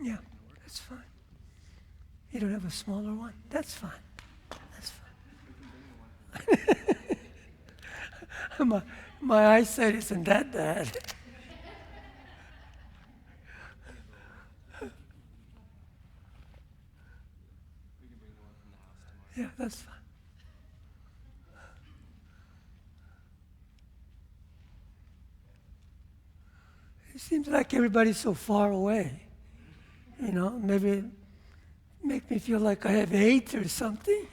Yeah, that's fine. You don't have a smaller one? That's fine. That's fine. My eyesight isn't that bad. Yeah, that's fine. It seems like everybody's so far away. You know, maybe it make me feel like I have AIDS or something.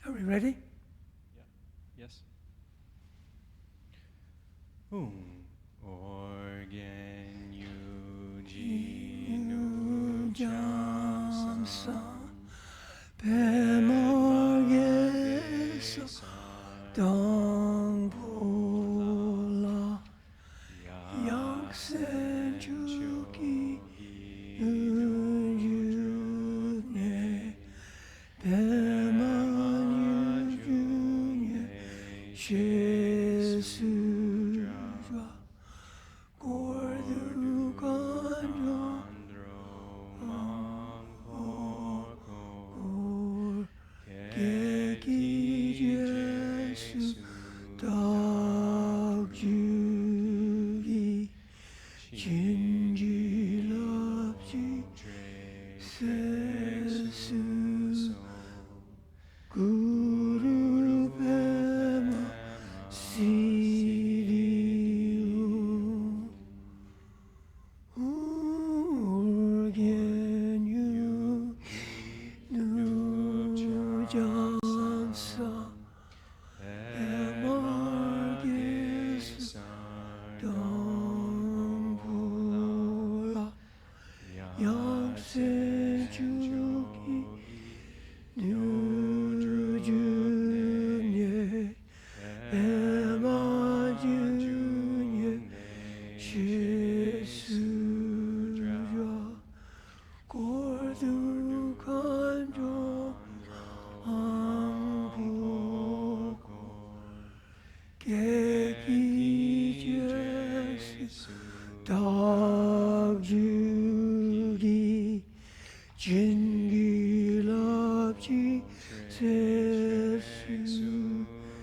Are we ready? Yeah. Yes. Organ yuji nu jamsam Pemorgeso dong pula yaksen chuki ujune Pemanyujune Jesus Guru Pema Si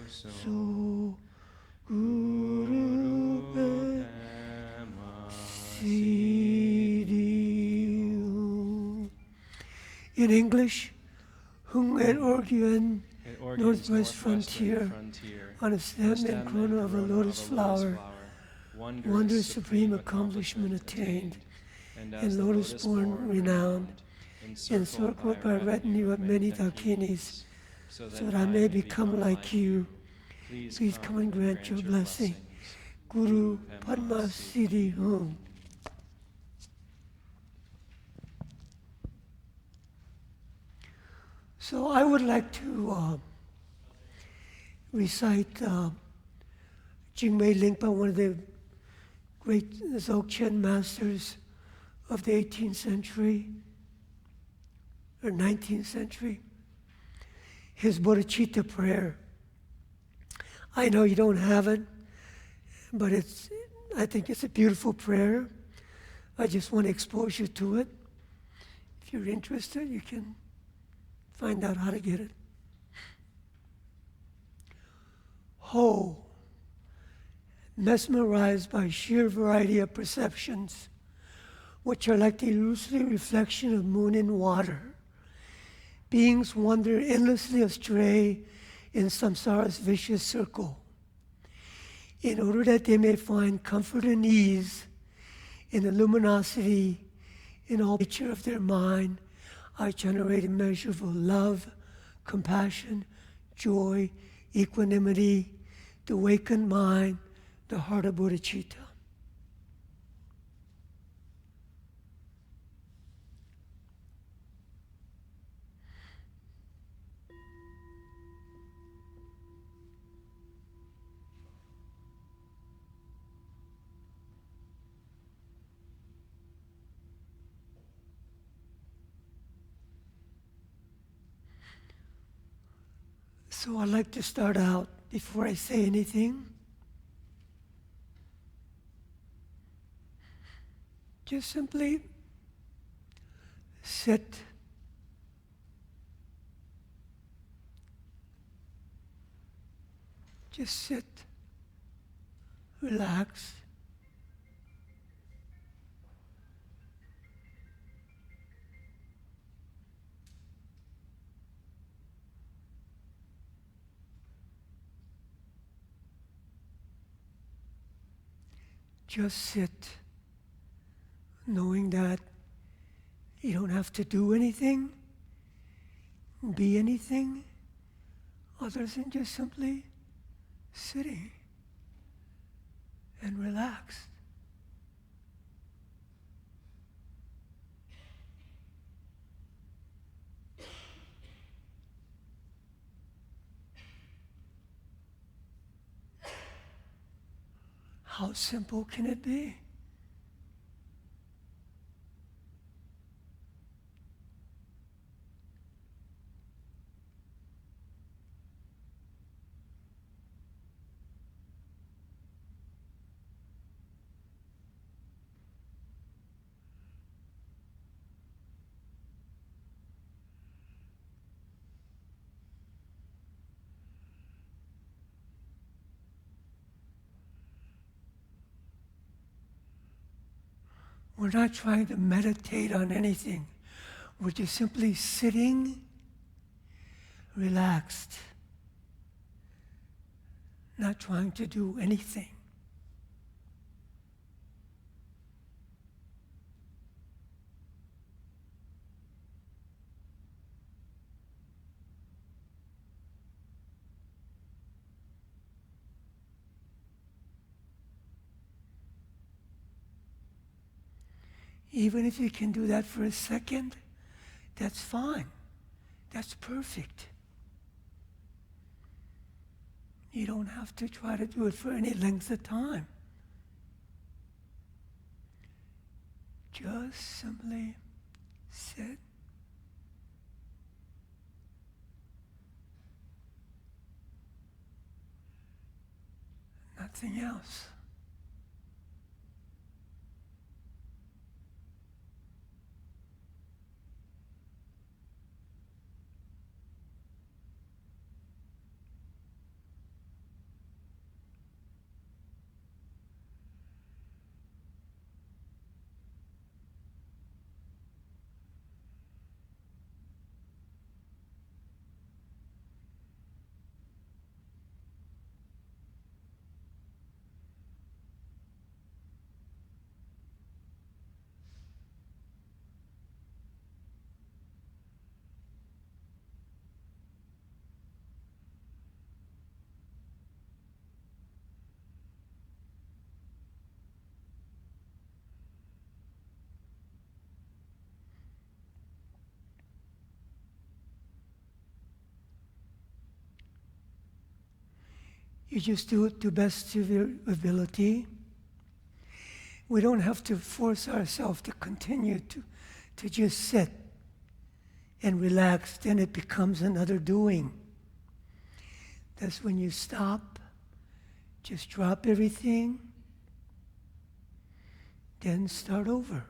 so Guru Pema Siddhi. In English, Hung et Orgyuan, Northwest Frontier, on a stem and corona of a lotus flower, wondrous supreme accomplishment attained, and lotus-born renowned, encircled by a retinue of many dakinis, so that I may become like you. Please come and grant your blessing. Guru Padma Siddhi Hum. So I would like to recite Jingmei Lingpa, one of the great Dzogchen masters of the 18th century or 19th century, his bodhicitta prayer. I know you don't have it, but I think it's a beautiful prayer. I just want to expose you to it. If you're interested, you can find out how to get it. Ho, mesmerized by sheer variety of perceptions, which are like the illusory reflection of moon in water. Beings wander endlessly astray in samsara's vicious circle. In order that they may find comfort and ease in the luminosity in all nature of their mind, I generate immeasurable love, compassion, joy, equanimity, the awakened mind, the heart of bodhicitta. So I'd like to start out, before I say anything, just simply sit. Just sit, relax. Just sit, knowing that you don't have to do anything, be anything, other than just simply sitting and relaxed. How simple can it be? We're not trying to meditate on anything. We're just simply sitting, relaxed, not trying to do anything. Even if you can do that for a second, that's fine. That's perfect. You don't have to try to do it for any length of time. Just simply sit. Nothing else. You just do it to best of your ability. We don't have to force ourselves to continue to just sit and relax. Then it becomes another doing. That's when you stop, just drop everything, then start over.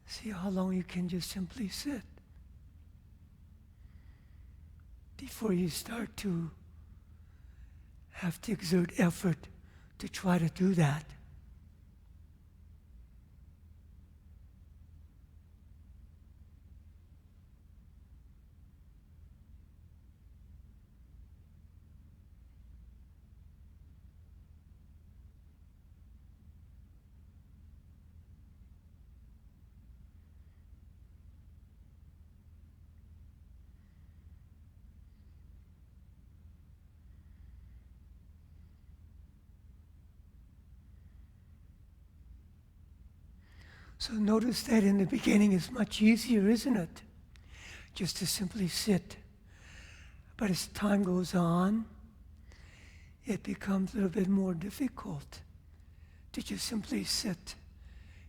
See how long you can just simply sit before you start to have to exert effort to try to do that. So notice that in the beginning it's much easier, isn't it? Just to simply sit. But as time goes on, it becomes a little bit more difficult to just simply sit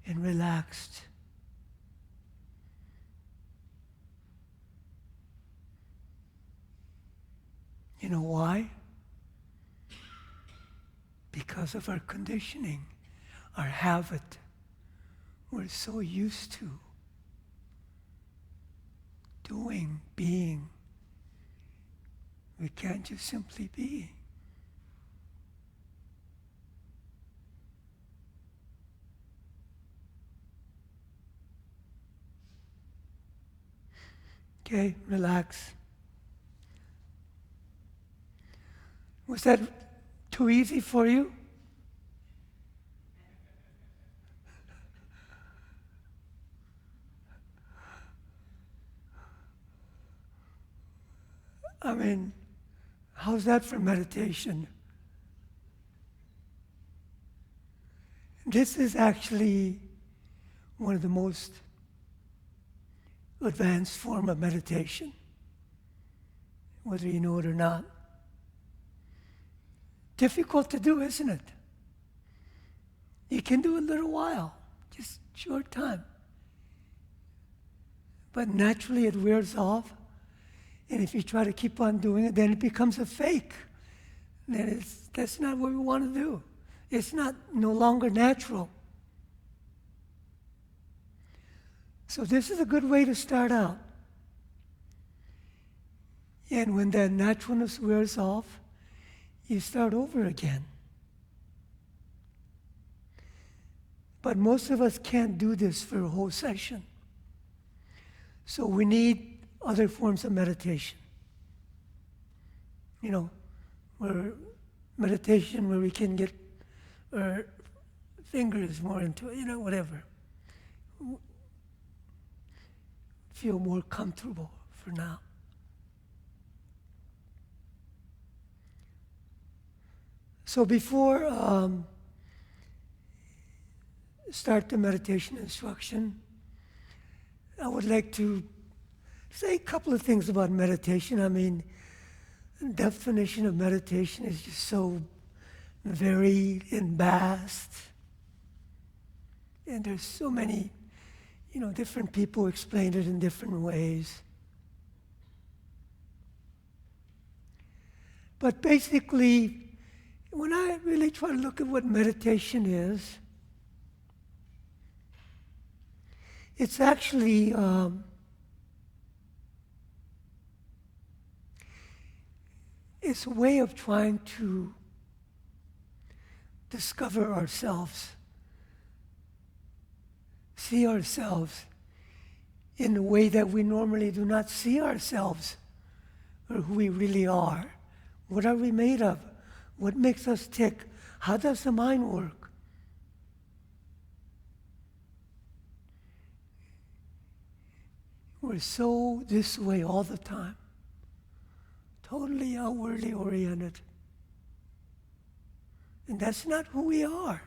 and relax. You know why? Because of our conditioning, our habit. We're so used to doing, being. We can't just simply be. Okay, relax. Was that too easy for you? I mean, how's that for meditation? This is actually one of the most advanced form of meditation, whether you know it or not. Difficult to do, isn't it? You can do it a little while, just short time. But naturally it wears off. And if you try to keep on doing it, then it becomes a fake. Then that's not what we want to do. It's no longer natural. So this is a good way to start out. And when that naturalness wears off, you start over again. But most of us can't do this for a whole session. So we need other forms of meditation. You know, where meditation where we can get our fingers more into it, whatever. Feel more comfortable for now. So before start the meditation instruction, I would like to say a couple of things about meditation. I mean, the definition of meditation is just so varied and vast. And there's so many, different people explain it in different ways. But basically, when I really try to look at what meditation is, it's actually it's a way of trying to discover ourselves, see ourselves in a way that we normally do not see ourselves, or who we really are. What are we made of? What makes us tick? How does the mind work? We're so this way all the time. Totally outwardly oriented. And that's not who we are.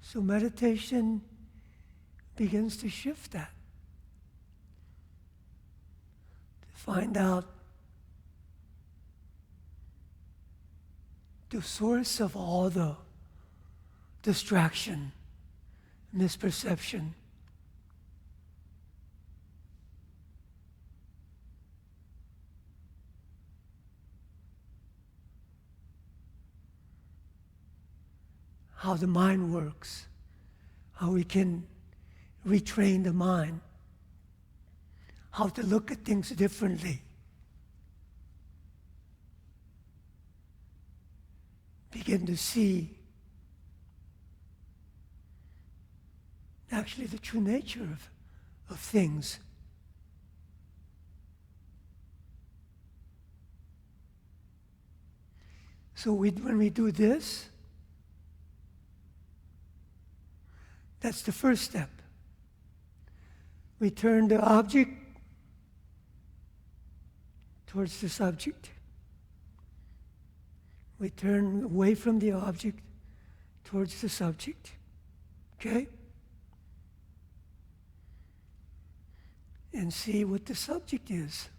So meditation begins to shift that. find out the source of all the distraction, misperception. How the mind works, how we can retrain the mind, how to look at things differently. Begin to see actually the true nature of things. So when we do this, that's the first step. We turn the object towards the subject. We turn away from the object towards the subject. Okay? And see what the subject is.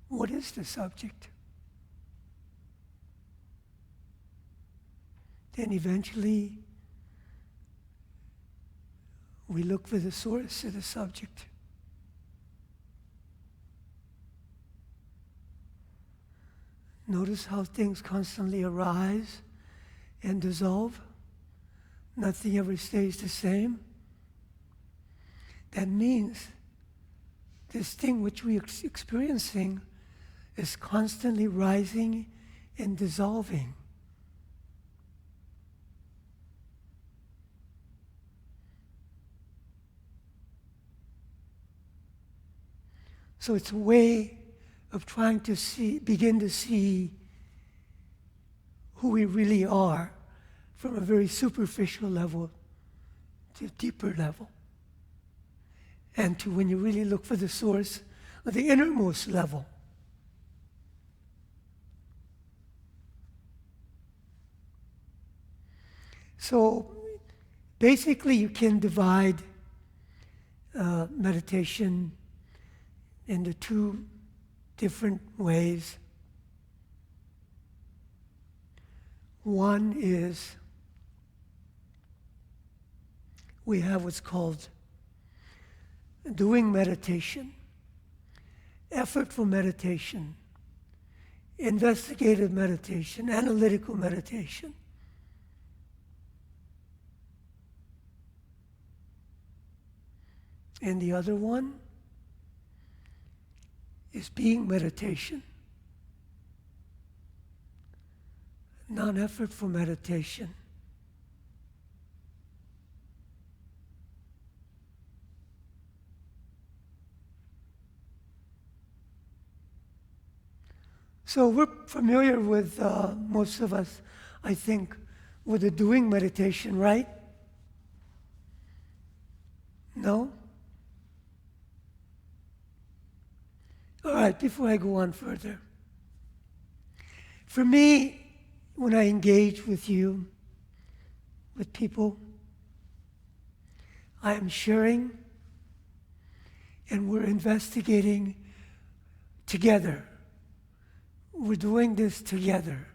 What is the subject? Then eventually, we look for the source of the subject. Notice how things constantly arise and dissolve. Nothing ever stays the same. That means this thing which we are experiencing is constantly rising and dissolving. So it's a way of trying to begin to see who we really are from a very superficial level to a deeper level. And to when you really look for the source of the innermost level. So basically you can divide meditation into two different ways. One is we have what's called doing meditation, effortful meditation, investigative meditation, analytical meditation. And the other one is being meditation, non-effortful meditation. So we're familiar with, most of us, I think, with the doing meditation, right? No? All right, before I go on further. For me, when I engage with you, with people, I am sharing and we're investigating together. We're doing this together.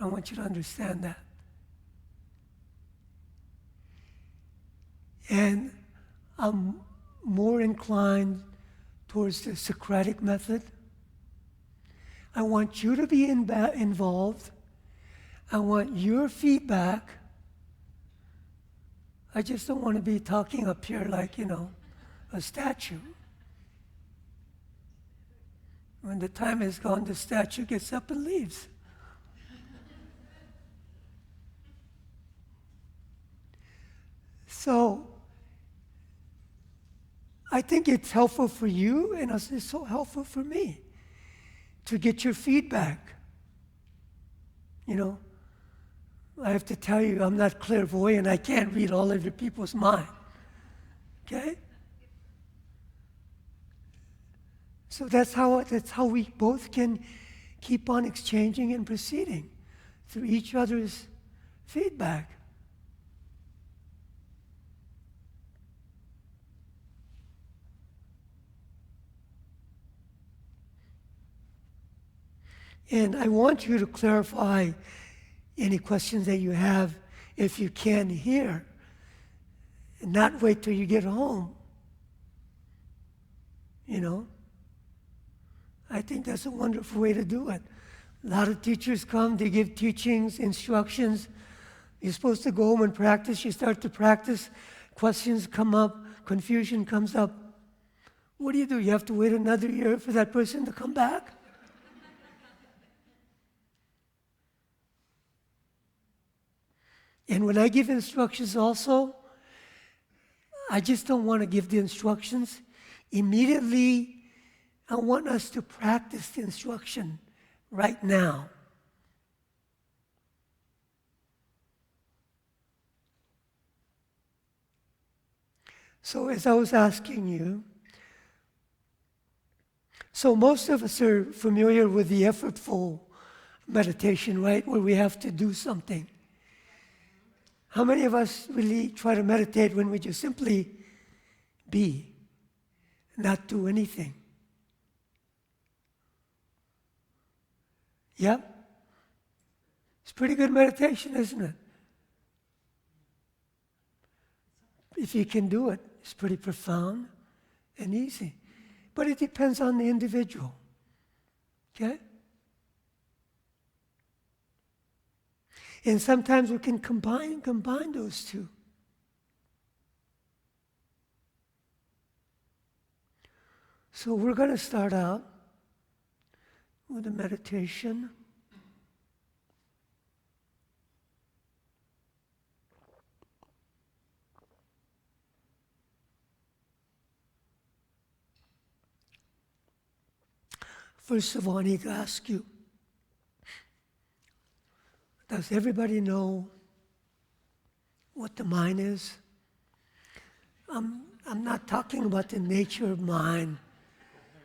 I want you to understand that. And I'm more inclined towards the Socratic method. I want you to be involved. I want your feedback. I just don't want to be talking up here like, a statue. When the time is gone, the statue gets up and leaves. So, I think it's helpful for you, and it's so helpful for me to get your feedback. I have to tell you, I'm not clairvoyant. I can't read all of your people's mind. Okay? So that's how we both can keep on exchanging and proceeding through each other's feedback. And I want you to clarify any questions that you have if you can hear, and not wait till you get home. You know? I think that's a wonderful way to do it. A lot of teachers come, they give teachings, instructions. You're supposed to go home and practice. You start to practice, questions come up, confusion comes up. What do? You have to wait another year for that person to come back? And when I give instructions also, I just don't want to give the instructions. Immediately, I want us to practice the instruction right now. So as I was asking you, so most of us are familiar with the effortful meditation, right? Where we have to do something. How many of us really try to meditate when we just simply be, not do anything? Yep. It's pretty good meditation, isn't it? If you can do it, it's pretty profound and easy. But it depends on the individual. Okay? And sometimes we can combine those two. So we're going to start out with a meditation. First of all, I need to ask you, does everybody know what the mind is? I'm not talking about the nature of mind.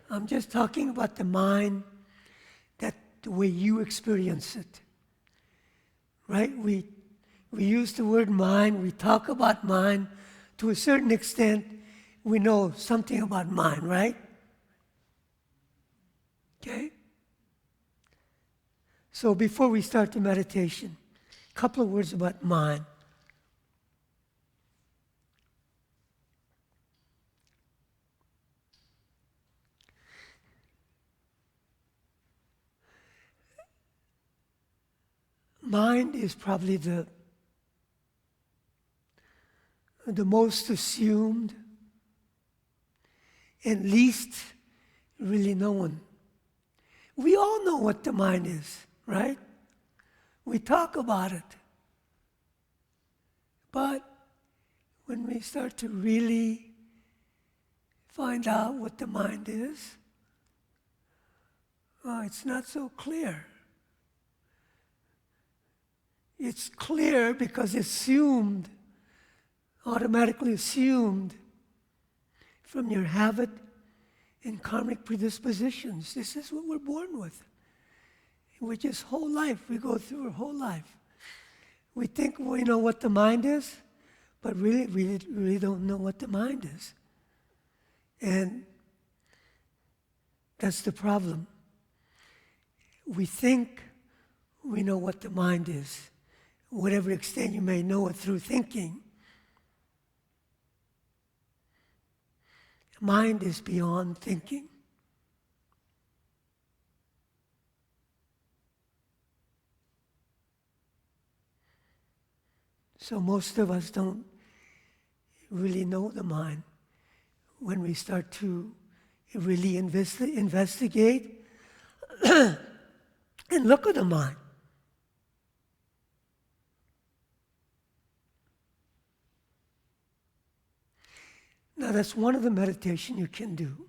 I'm just talking about the mind, that the way you experience it. Right? We use the word mind, we talk about mind. To a certain extent, we know something about mind, right? Okay? So before we start the meditation, a couple of words about mind. Mind is probably the most assumed and least really known. We all know what the mind is, right? We talk about it. But when we start to really find out what the mind is, it's not so clear. It's clear because it's assumed, automatically assumed from your habit and karmic predispositions. This is what we're born with. We just whole life, we go through our whole life. We think we know what the mind is, but really, we really don't know what the mind is. And that's the problem. We think we know what the mind is, whatever extent you may know it through thinking. Mind is beyond thinking. So most of us don't really know the mind. When we start to really investigate and look at the mind. Now that's one of the meditation you can do.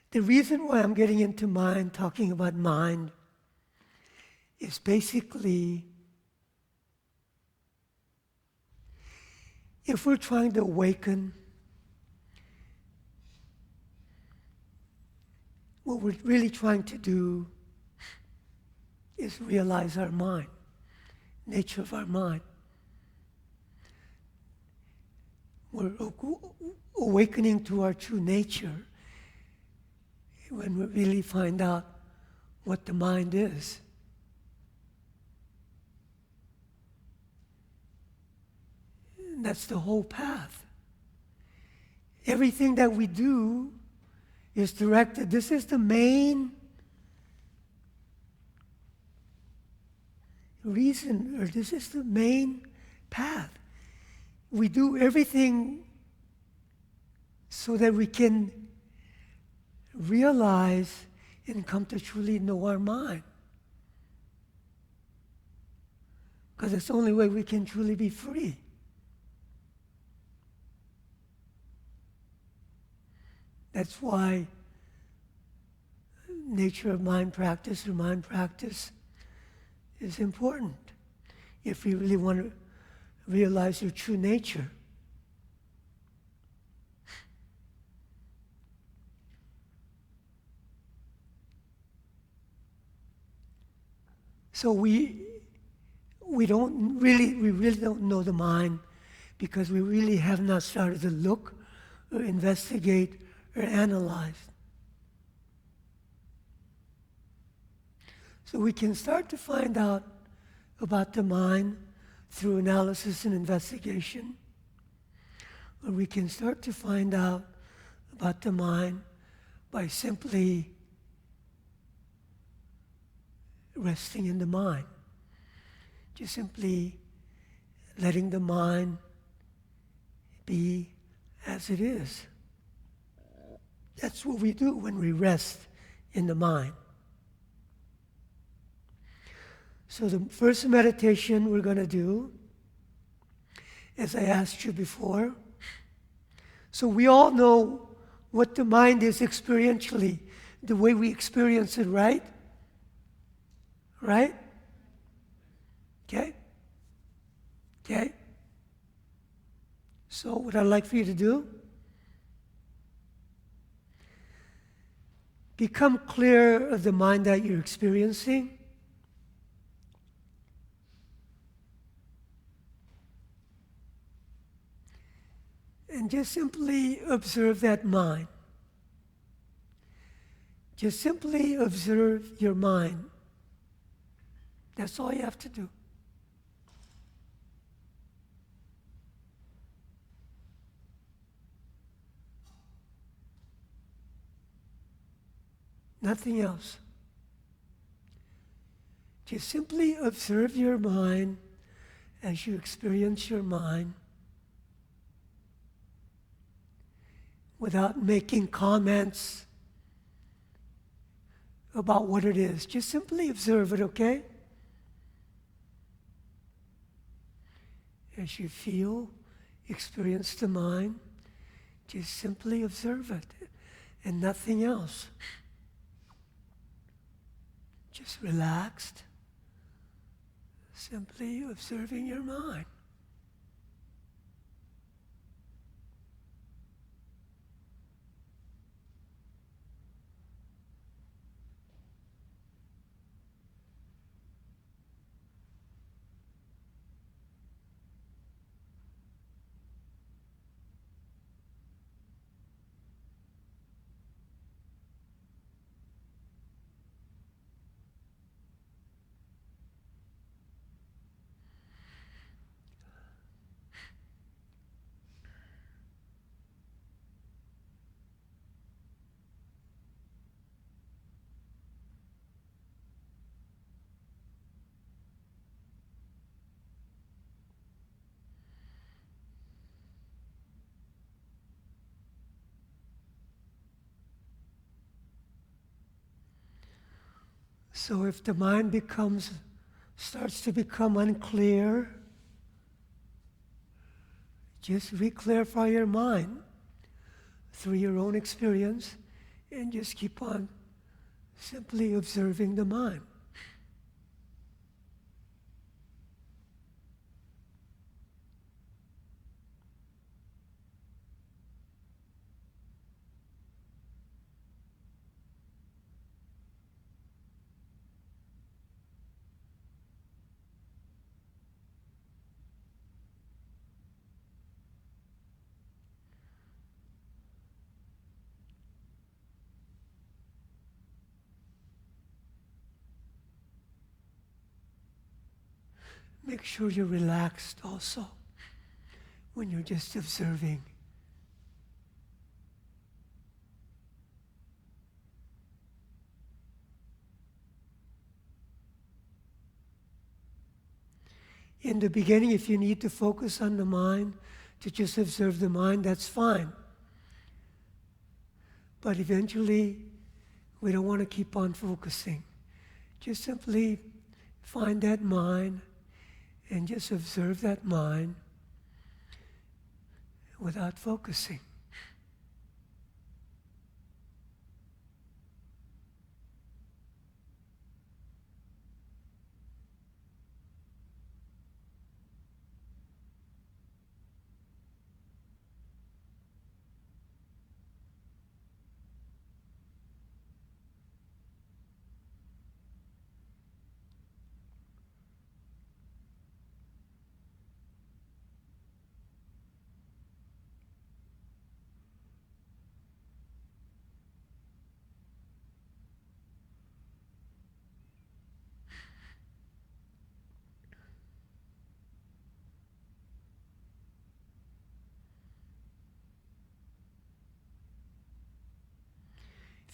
The reason why I'm getting into mind, talking about mind, is basically if we're trying to awaken, what we're really trying to do is realize our mind, nature of our mind. we're awakening to our true nature when we really find out what the mind is. And that's the whole path. Everything that we do is directed. This is the main reason, or this is the main path. We do everything so that we can realize and come to truly know our mind. Because it's the only way we can truly be free. That's why nature of mind practice or mind practice is important if you really want to realize your true nature. So we really don't know the mind because we really have not started to look or investigate or analyze. So we can start to find out about the mind through analysis and investigation, or we can start to find out about the mind by simply resting in the mind. Just simply letting the mind be as it is. That's what we do when we rest in the mind. So the first meditation we're going to do, as I asked you before, so we all know what the mind is experientially, the way we experience it, right? Right? Okay? Okay? So what I'd like for you to do, become clear of the mind that you're experiencing. And just simply observe that mind. Just simply observe your mind. That's all you have to do. Nothing else. Just simply observe your mind as you experience your mind without making comments about what it is. Just simply observe it, okay? As you feel, experience the mind, just simply observe it and nothing else. Just relaxed, simply observing your mind. So if the mind starts to become unclear, just re-clarify your mind through your own experience and just keep on simply observing the mind. make sure you're relaxed also when you're just observing. In the beginning, if you need to focus on the mind, to just observe the mind, that's fine. But eventually, we don't want to keep on focusing. Just simply find that mind and just observe that mind without focusing.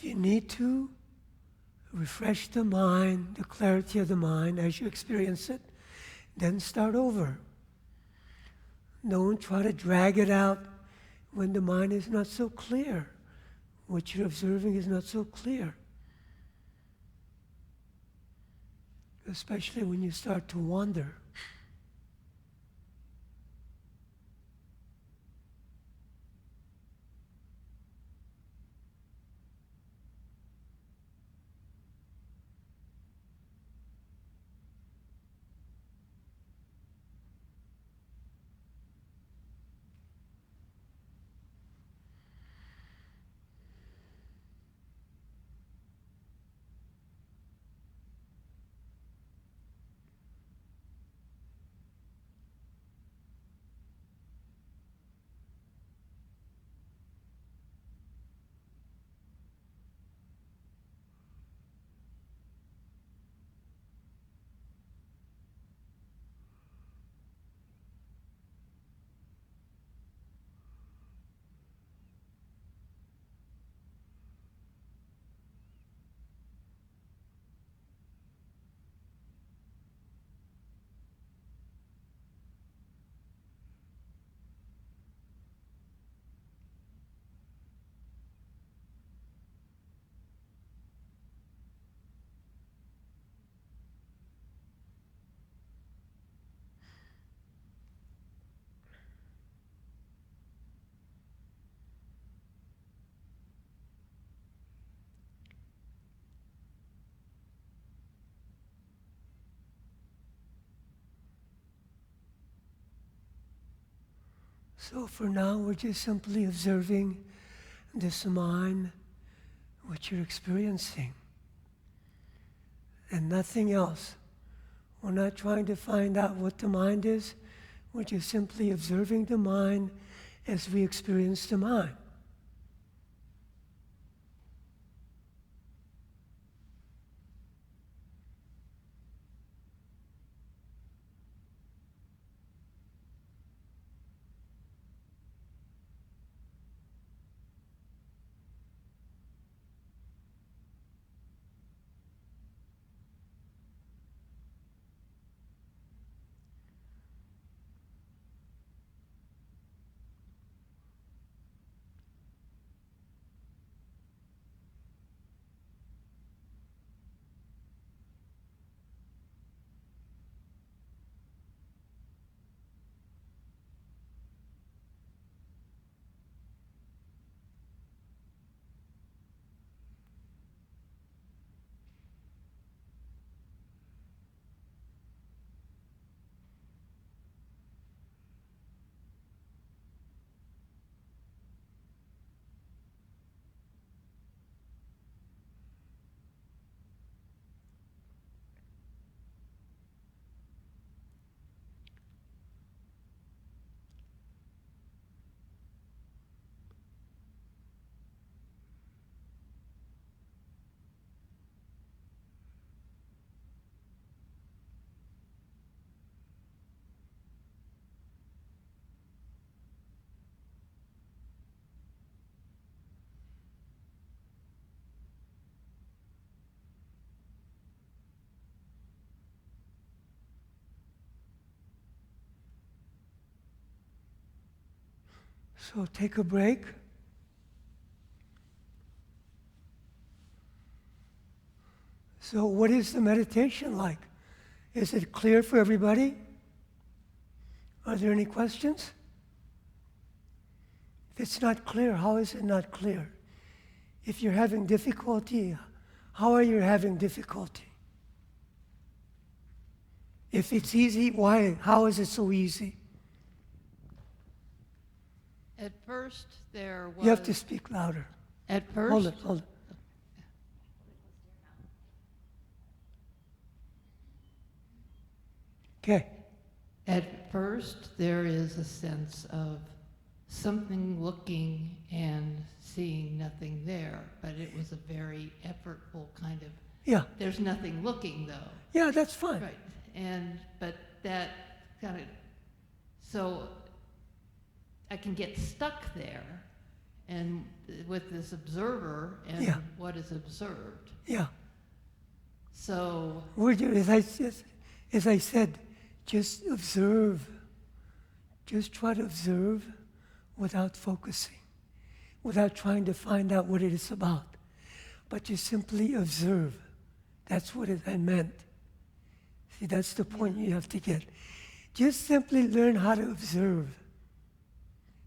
If you need to, refresh the mind, the clarity of the mind as you experience it, then start over. Don't try to drag it out when the mind is not so clear. What you're observing is not so clear. Especially when you start to wander. So for now, we're just simply observing this mind, what you're experiencing, and nothing else. We're not trying to find out what the mind is. We're just simply observing the mind as we experience the mind. So take a break. So what is the meditation like? Is it clear for everybody? Are there any questions? If it's not clear, how is it not clear? If you're having difficulty, how are you having difficulty? If it's easy, why? How is it so easy? At first, there was. You have to speak louder. At first, Hold it. Okay. At first, there is a sense of something looking and seeing nothing there, but it was a very effortful kind of. Yeah. There's nothing looking though. Yeah, that's fine. Right, but that kind of. So I can get stuck there, and with this observer and Yeah. what is observed. Yeah. So As I said, just observe. Just try to observe without focusing, without trying to find out what it is about. But just simply observe. That's what I meant. See, that's the point you have to get. Just simply learn how to observe.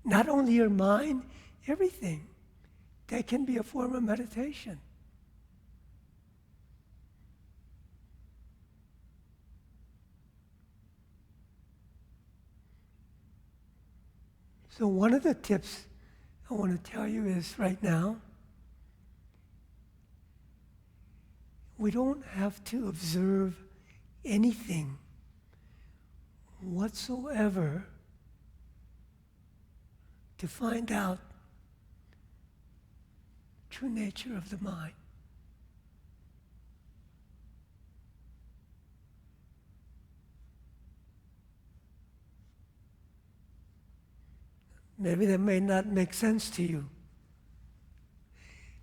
Not only your mind, everything. That can be a form of meditation. So one of the tips I want to tell you is right now, we don't have to observe anything whatsoever to find out true nature of the mind. Maybe that may not make sense to you.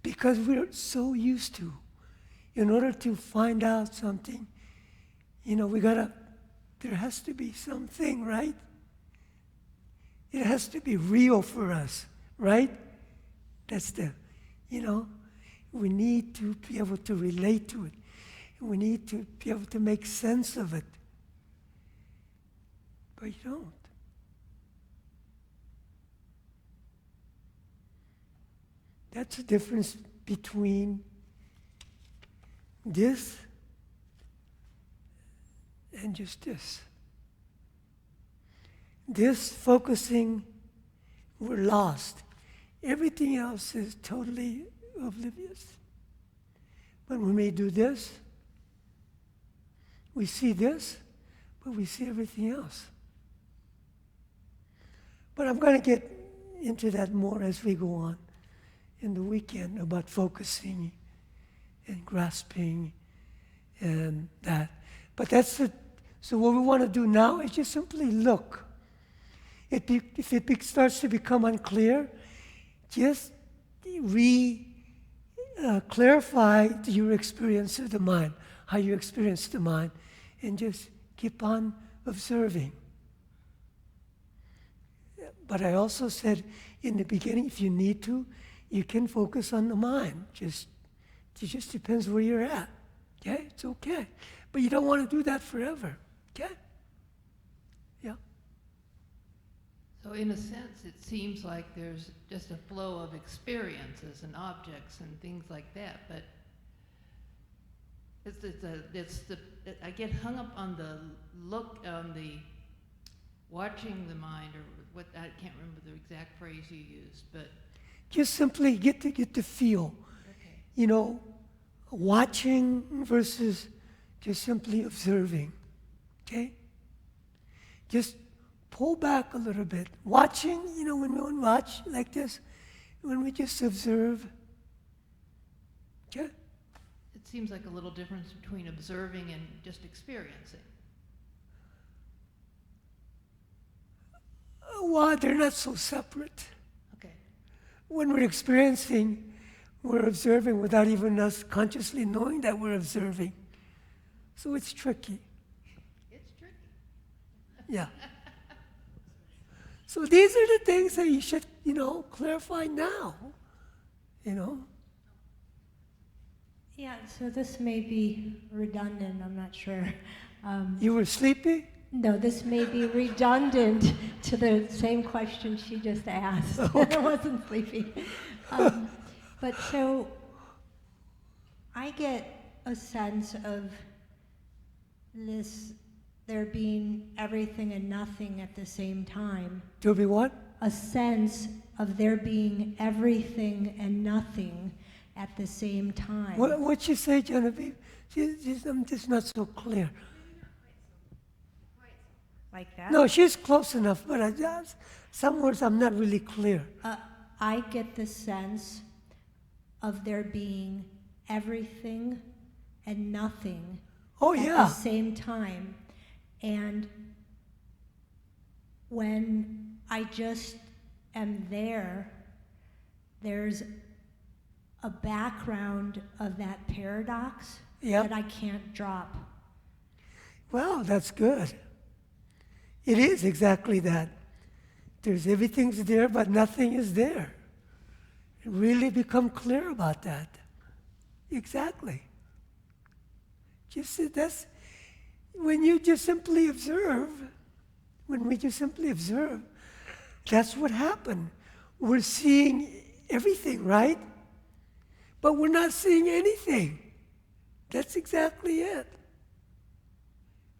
Because we're so used to, in order to find out something, there has to be something, right? It has to be real for us, right? That's we need to be able to relate to it. We need to be able to make sense of it. But you don't. That's the difference between this and just this. This focusing, we're lost. Everything else is totally oblivious. But when we do this, we see this, but we see everything else. But I'm going to get into that more as we go on in the weekend about focusing and grasping and that. But that's it. So what we want to do now is just simply look. If it starts to become unclear, just clarify your experience of the mind, how you experience the mind, and just keep on observing. But I also said in the beginning, if you need to, you can focus on the mind. It just depends where you're at. Okay? It's okay. But you don't want to do that forever. Okay? Yeah. So in a sense, it seems like there's just a flow of experiences and objects and things like that, but I get hung up on the watching the mind, or what, I can't remember the exact phrase you used, but just simply get to feel. okay. Watching versus just simply observing. Okay? Just pull back a little bit. Watching, when we watch like this, when we just observe. Okay? It seems like a little difference between observing and just experiencing. Well, they're not so separate. Okay. When we're experiencing, we're observing without even us consciously knowing that we're observing. So it's tricky. It's tricky. Yeah. So these are the things that you should, clarify now. Yeah, so this may be redundant, I'm not sure. You were sleepy? No, this may be redundant to the same question she just asked. I wasn't sleepy. But so I get a sense of there being everything and nothing at the same time. To be what? A sense of there being everything and nothing at the same time. What you say, Genevieve? I'm just not so clear. Like that? No, she's close enough, but some words I'm not really clear. I get the sense of there being everything and nothing Oh, at yeah. the same time. And when I just am there's a background of that paradox Yep. that I can't drop. Well, that's good. It is exactly that. There's everything's there, but nothing is there. Really become clear about that. Exactly. That's when you just simply observe. When we just simply observe, that's what happened. We're seeing everything, right? But we're not seeing anything. That's exactly it.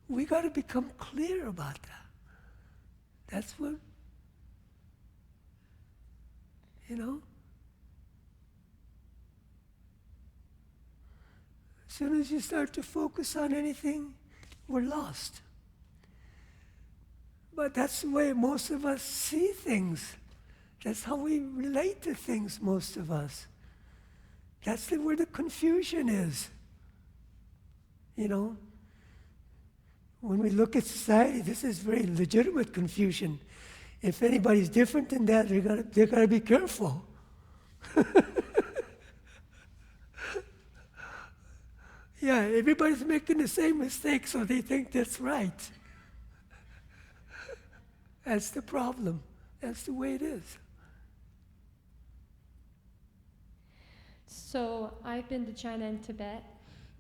We got to become clear about that. That's what, As soon as you start to focus on anything, we're lost. But that's the way most of us see things. That's how we relate to things, most of us. That's where the confusion is. When we look at society, this is very legitimate confusion. If anybody's different than that, they gotta be careful. Yeah, everybody's making the same mistake, so they think that's right. That's the problem. That's the way it is. So I've been to China and Tibet,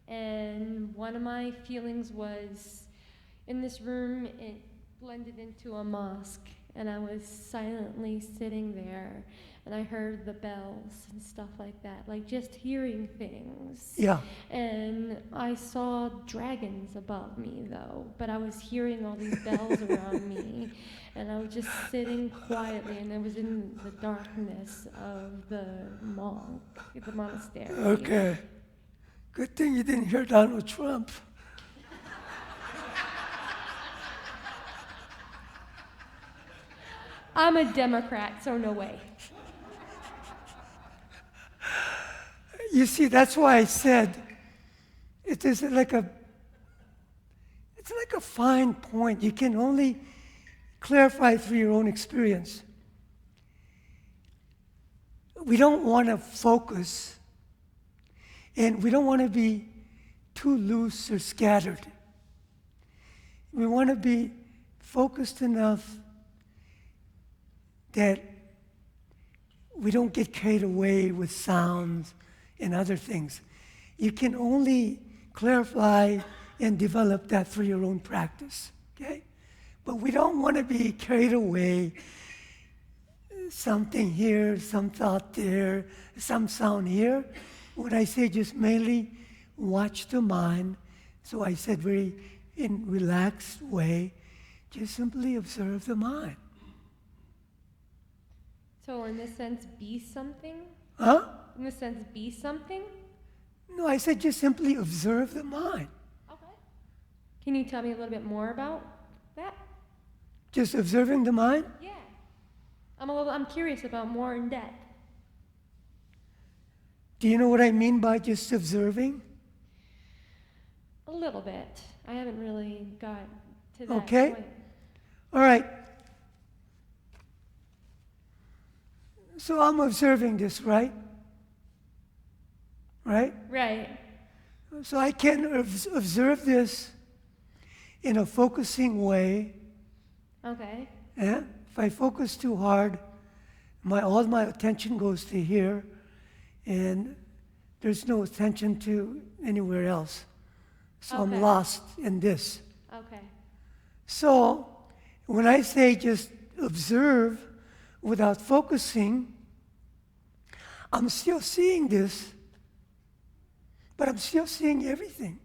and one of my feelings was in this room, it blended into a mosque, and I was silently sitting there, and I heard the bells and stuff like that, like just hearing things. Yeah. And I saw dragons above me, though, but I was hearing all these bells around me, and I was just sitting quietly, and I was in the darkness of the monastery. Okay. Good thing you didn't hear Donald Trump. I'm a Democrat, so no way. You see, that's why I said it's like a fine point. You can only clarify through your own experience. We don't want to focus, and we don't want to be too loose or scattered. We want to be focused enough that we don't get carried away with sounds and other things. You can only clarify and develop that through your own practice, okay? But we don't want to be carried away, something here, some thought there, some sound here. When I say just mainly watch the mind, so I said very in relaxed way, just simply observe the mind. So in this sense, be something? Huh? In this sense, be something? No, I said just simply observe the mind. Okay. Can you tell me a little bit more about that? Just observing the mind? Yeah. I'm curious about more in depth. Do you know what I mean by just observing? A little bit. I haven't really got to that Okay. point. All right. So I'm observing this, right? Right? Right. So I can observe this in a focusing way, Okay. if I focus too hard, all my attention goes to here, and there's no attention to anywhere else. So Okay. I'm lost in this. Okay. So when I say just observe without focusing, I'm still seeing this, but I'm still seeing everything,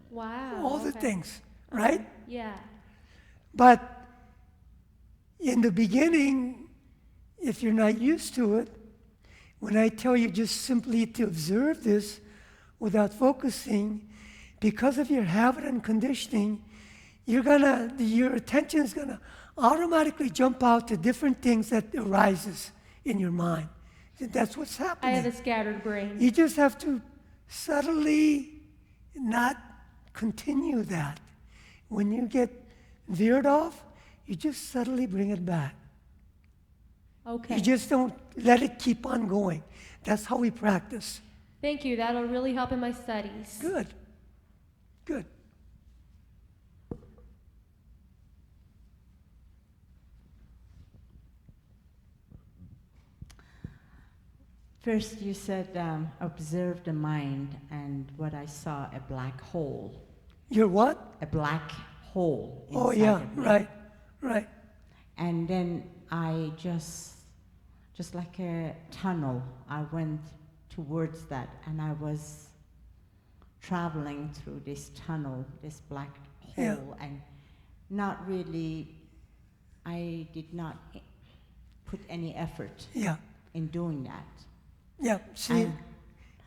Wow. all the okay. things, right? Yeah. But in the beginning, if you're not used to it, when I tell you just simply to observe this without focusing, because of your habit and conditioning, your attention is gonna automatically jump out to different things that arises in your mind. And that's what's I happening. have a scattered brain. You just have to subtly not continue that. When you get veered off, you just subtly bring it back. Okay. You just don't let it keep on going. That's how we practice. Thank you. That'll really help in my studies. Good. Good. First, you said observe the mind, and what I saw, a black hole. You're what? A black hole inside Oh, yeah, of me. right. And then I just like a tunnel, I went towards that, and I was traveling through this tunnel, this black Yeah. hole, and not really, I did not put any effort Yeah, in doing that. yeah. See, And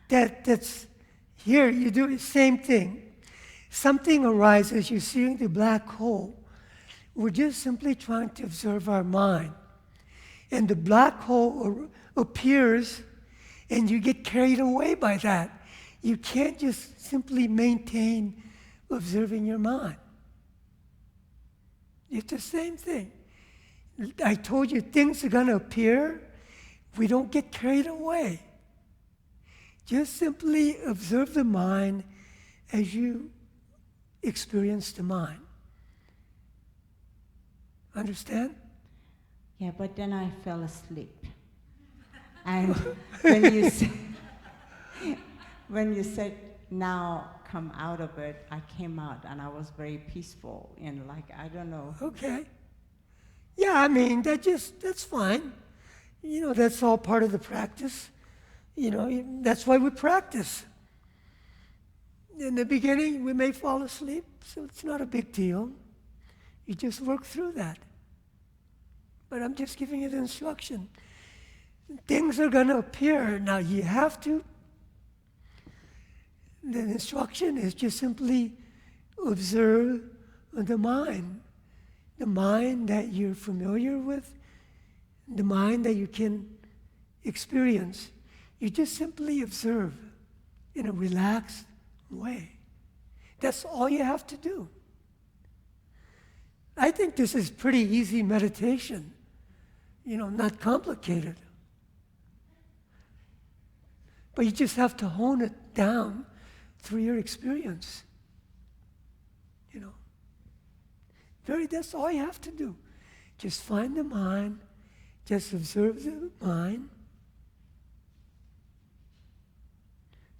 that's here. You do the same thing. Something arises. You're seeing the black hole. We're just simply trying to observe our mind, and the black hole appears, and you get carried away by that. You can't just simply maintain observing your mind. It's the same thing. I told you things are going to appear. We don't get carried away. Just simply observe the mind as you experience the mind. Understand? yeah, but then I fell asleep. And when you said now come out of it, I came out and I was very peaceful and like I don't know. Okay. Yeah, I mean, that's fine. You know, that's all part of the practice. You know, that's why we practice. In the beginning, we may fall asleep, so it's not a big deal. You just work through that. But I'm just giving you the instruction. Things are going to appear. Now, you have to. The instruction is just simply observe the mind that you're familiar with, the mind that you can experience. You just simply observe in a relaxed way. That's all you have to do. I think this is pretty easy meditation, you know, not complicated. But you just have to hone it down through your experience. You know. That's all you have to do. Just find the mind, just observe the mind.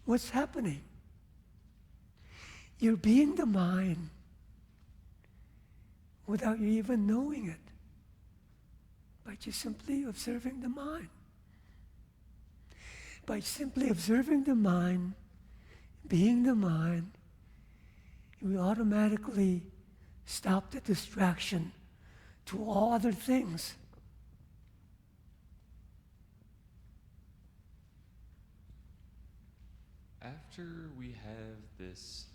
What's happening? You're being the mind without you even knowing it, by just simply observing the mind. By simply observing the mind, being the mind, you automatically stop the distraction to all other things. After we have this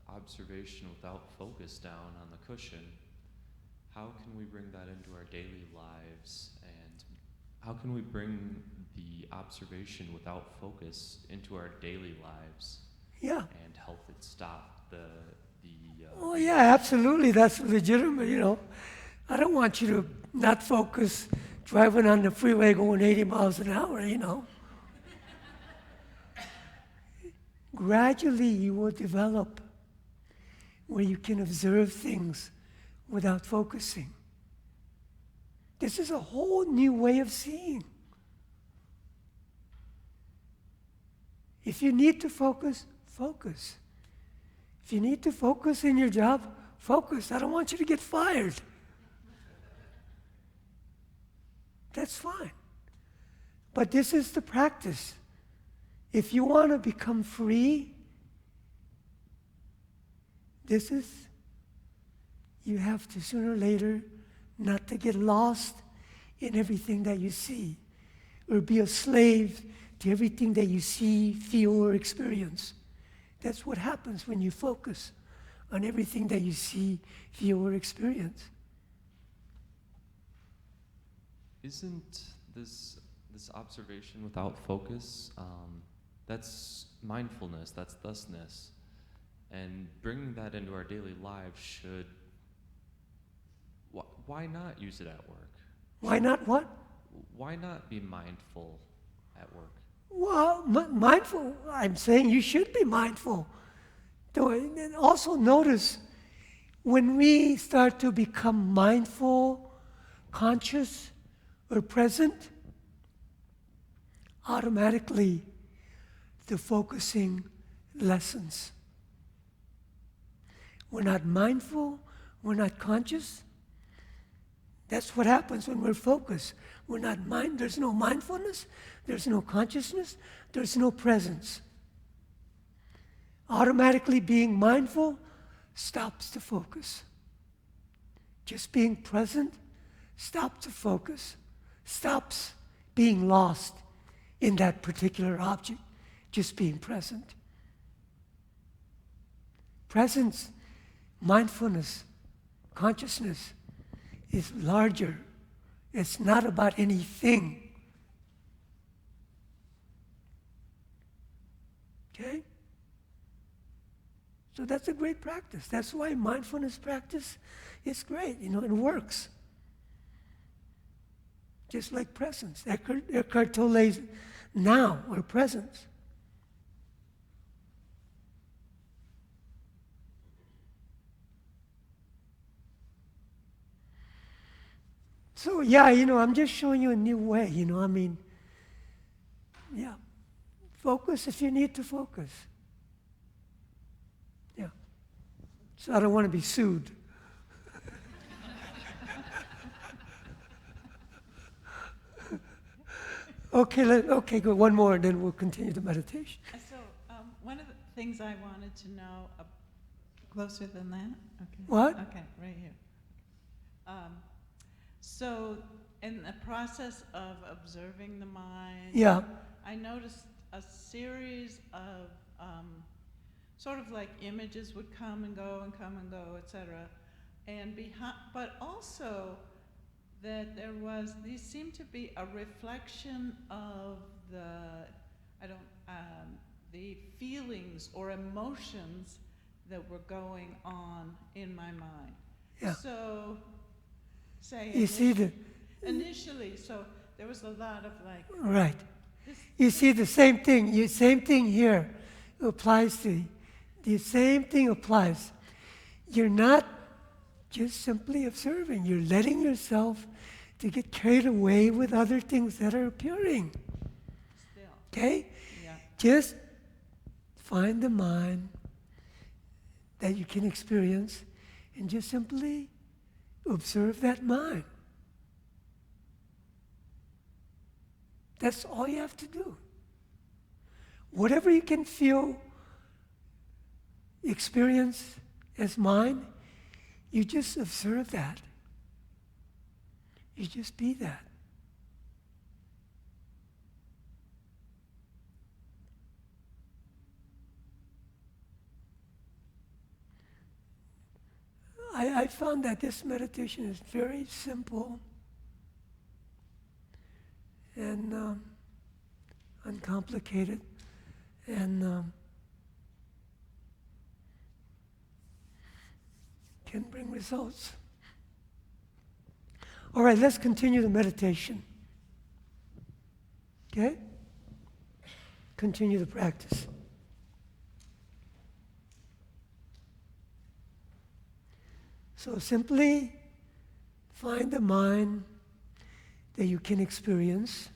observation without focus down on the cushion, how can we bring that into our daily lives, and how can we bring the observation without focus into our daily lives Yeah. and help it stop the Oh, yeah, absolutely. That's legitimate, you know. I don't want you to not focus driving on the freeway going 80 miles an hour, you know. Gradually, you will develop where you can observe things without focusing. This is a whole new way of seeing. If you need to focus, focus. If you need to focus in your job, focus. I don't want you to get fired. That's fine. But this is the practice. If you want to become free, you have to sooner or later not to get lost in everything that you see, or be a slave to everything that you see, feel, or experience. That's what happens when you focus on everything that you see, feel, or experience. Isn't this observation without focus, that's mindfulness, that's thusness. And bringing that into our daily lives should, why not use it at work? Why not what? Why not be mindful at work? Well, mindful, I'm saying you should be mindful. And also notice, when we start to become mindful, conscious, or present, automatically the focusing lessens. We're not mindful, we're not conscious. That's what happens when we're focused. We're not there's no mindfulness, there's no consciousness, there's no presence. Automatically being mindful stops the focus. Just being present stops the focus, stops being lost in that particular object, just being present. Presence, mindfulness, consciousness is larger. It's not about anything. Okay? So that's a great practice. That's why mindfulness practice is great. It works. Just like presence. Eckhart Tolle's now, or presence. So yeah, I'm just showing you a new way, yeah. Focus if you need to focus. Yeah. So I don't want to be sued. Okay, good. One more, and then we'll continue the meditation. So one of the things I wanted to know, closer than that? Okay. What? Okay, right here. So in the process of observing the mind, Yeah. I noticed a series of sort of like images would come and go, etc. And but also that these seemed to be a reflection of the feelings or emotions that were going on in my mind. Yeah. So, initially, so there was a lot of like. Right. You see the same thing. Same thing here applies to. The same thing applies. You're not just simply observing. You're letting yourself to get carried away with other things that are appearing. Still. Okay? Yeah. Just find the mind that you can experience and just simply observe that mind. That's all you have to do. Whatever you can feel, experience as mind, you just observe that. You just be that. I found that this meditation is very simple and uncomplicated, and can bring results. All right, let's continue the meditation. Okay? Continue the practice. So simply find the mind that you can experience.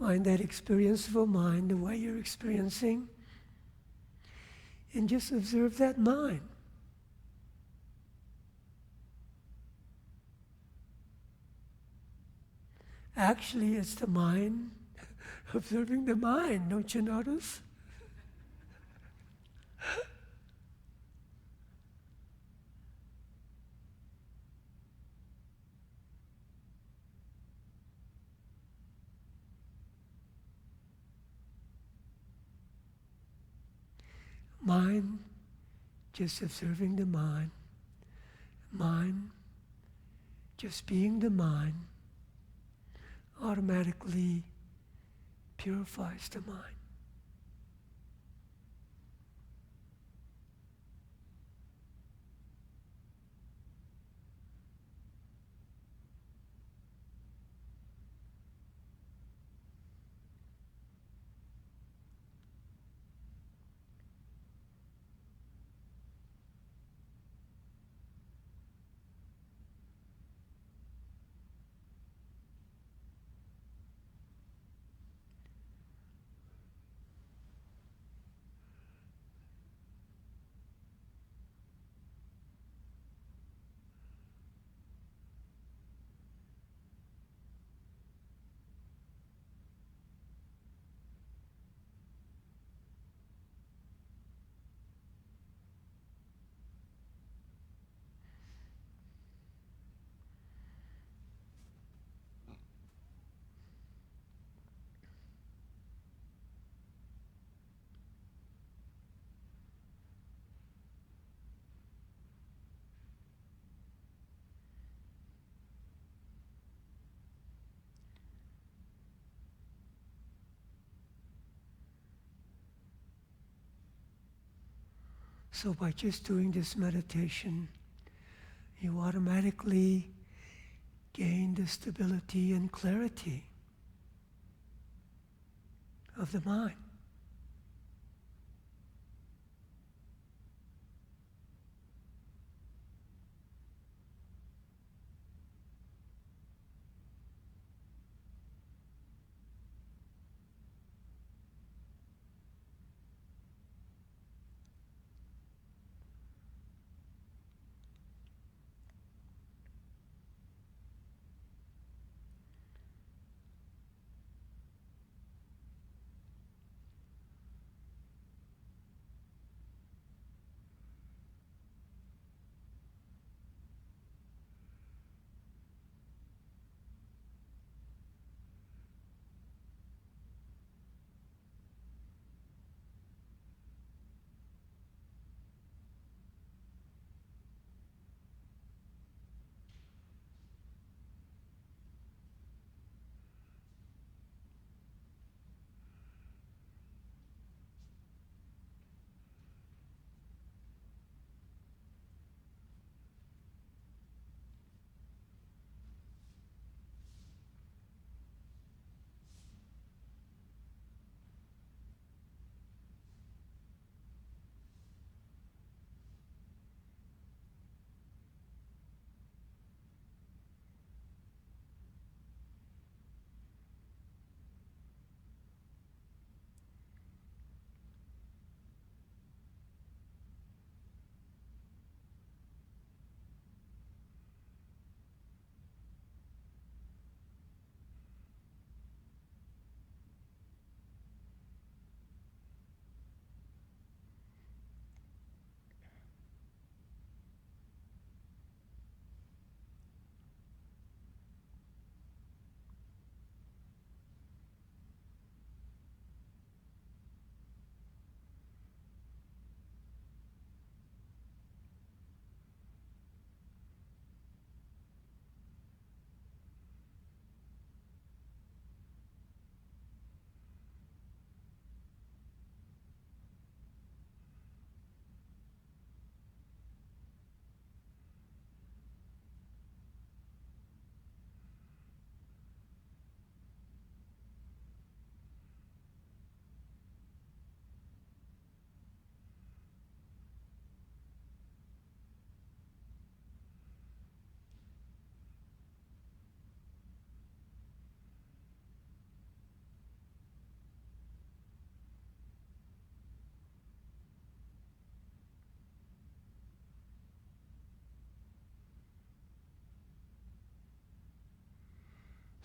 Find that experience of a mind the way you're experiencing, and just observe that mind. Actually, it's the mind observing the mind, don't you notice? Mind just observing the mind. Mind just being the mind automatically purifies the mind. So by just doing this meditation, you automatically gain the stability and clarity of the mind.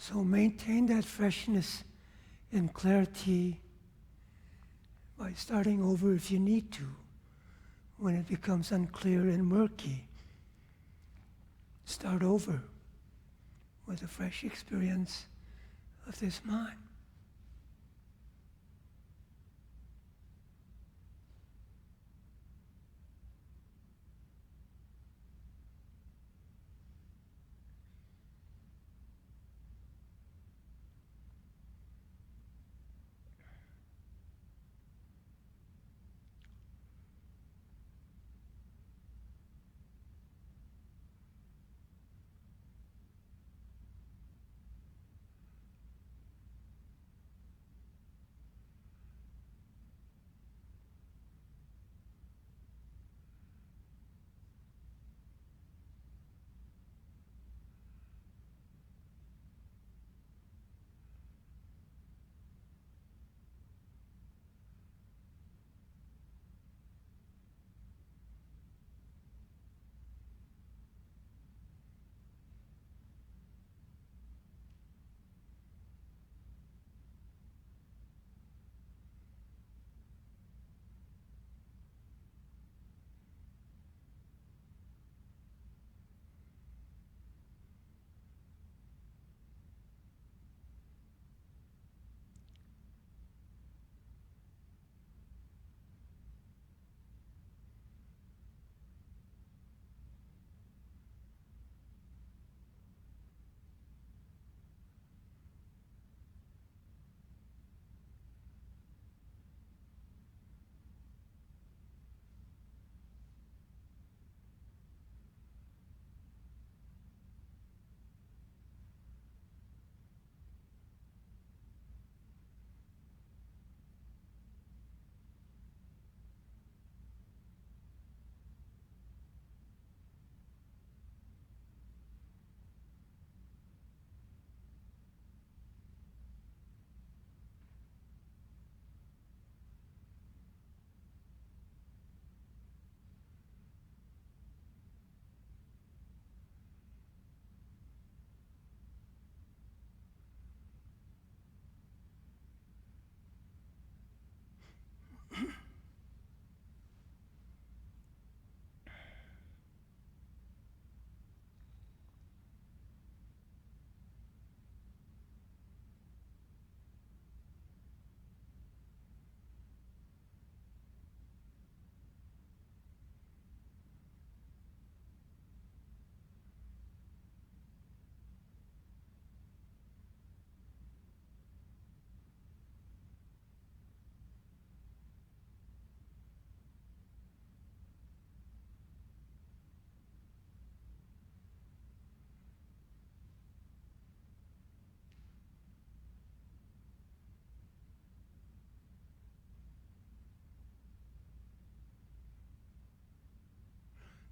So maintain that freshness and clarity by starting over if you need to, when it becomes unclear and murky. Start over with a fresh experience of this mind.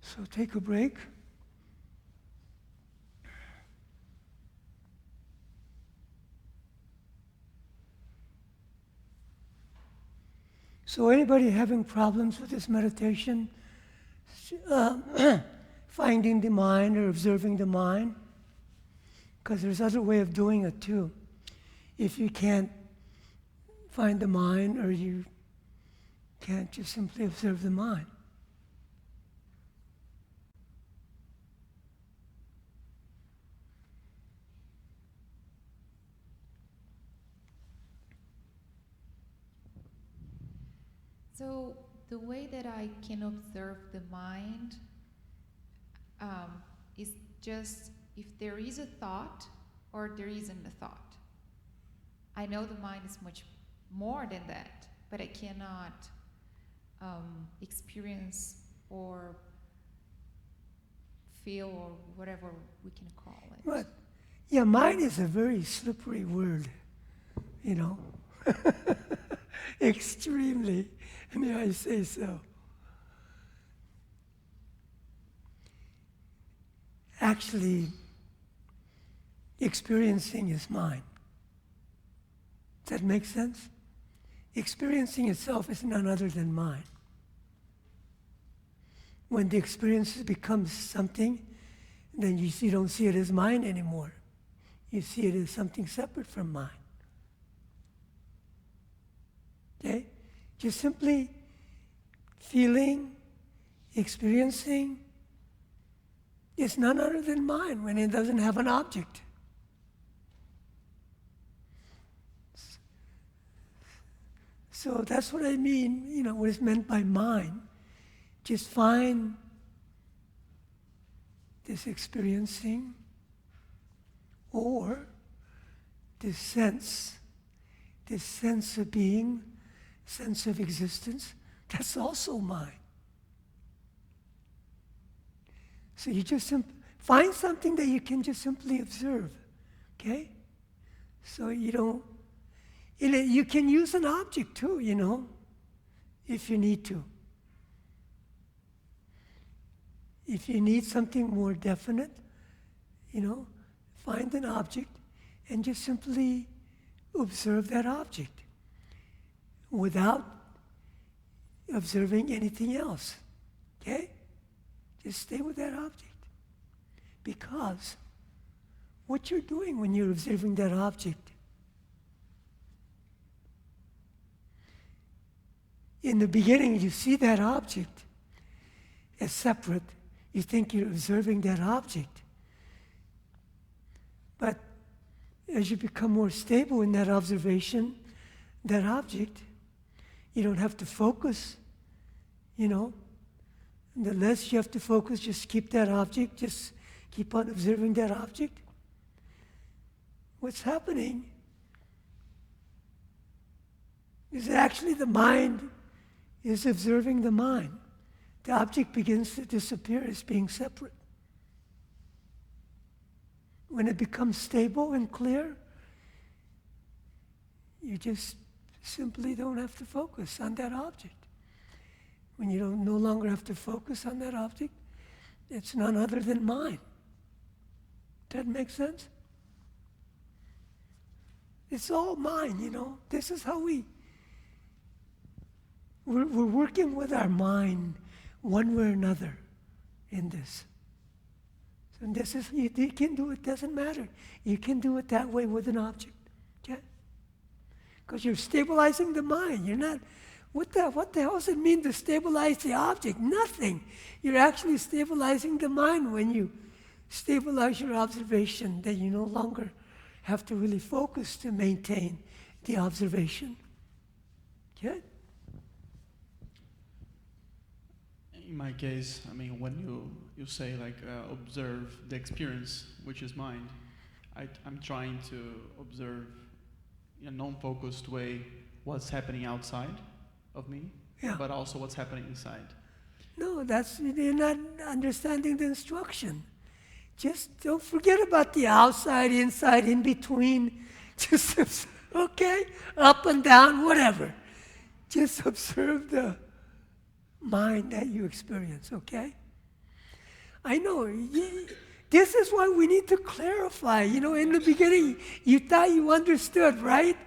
So take a break. So anybody having problems with this meditation, finding the mind or observing the mind? Because there's other way of doing it too. If you can't find the mind, or you can't just simply observe the mind. So the way that I can observe the mind is just if there is a thought or there isn't a thought. I know the mind is much more than that, but I cannot experience or feel or whatever we can call it. But yeah, mind is a very slippery word, you know. Extremely, may I say so. Actually, experiencing is mind. Does that make sense? Experiencing itself is none other than mind. When the experience becomes something, then you don't see it as mine anymore. you see it as something separate from mind. Okay? Just simply feeling, experiencing is none other than mind when it doesn't have an object. So that's what I mean, what is meant by mind. Just find this experiencing or this sense of being, sense of existence, that's also mind. So you just find something that you can just simply observe, okay? So you don't, you can use an object too, if you need to. If you need something more definite, find an object and just simply observe that object without observing anything else, okay? Just stay with that object. Because what you're doing when you're observing that object, in the beginning you see that object as separate. You think you're observing that object. But as you become more stable in that observation, that object, you don't have to focus, The less you have to focus, just keep that object, just keep on observing that object. What's happening is actually the mind is observing the mind. The object begins to disappear as being separate. When it becomes stable and clear, you just simply don't have to focus on that object. When you no longer have to focus on that object, it's none other than mind. Does that make sense? It's all mind, This is how we're working with our mind one way or another in this. And this is, you can do it, doesn't matter. You can do it that way with an object. Okay? Because you're stabilizing the mind. You're not, what the hell does it mean to stabilize the object? Nothing. You're actually stabilizing the mind when you stabilize your observation, that you no longer have to really focus to maintain the observation. Okay? In my case, when you say observe the experience, which is mind, I'm trying to observe in a non-focused way what's happening outside of me, but also what's happening inside. No, you're not understanding the instruction. Just don't forget about the outside, inside, in between. Just, okay? Up and down, whatever. Just observe the mind that you experience, okay? I know. This is why we need to clarify. In the beginning, you thought you understood, right?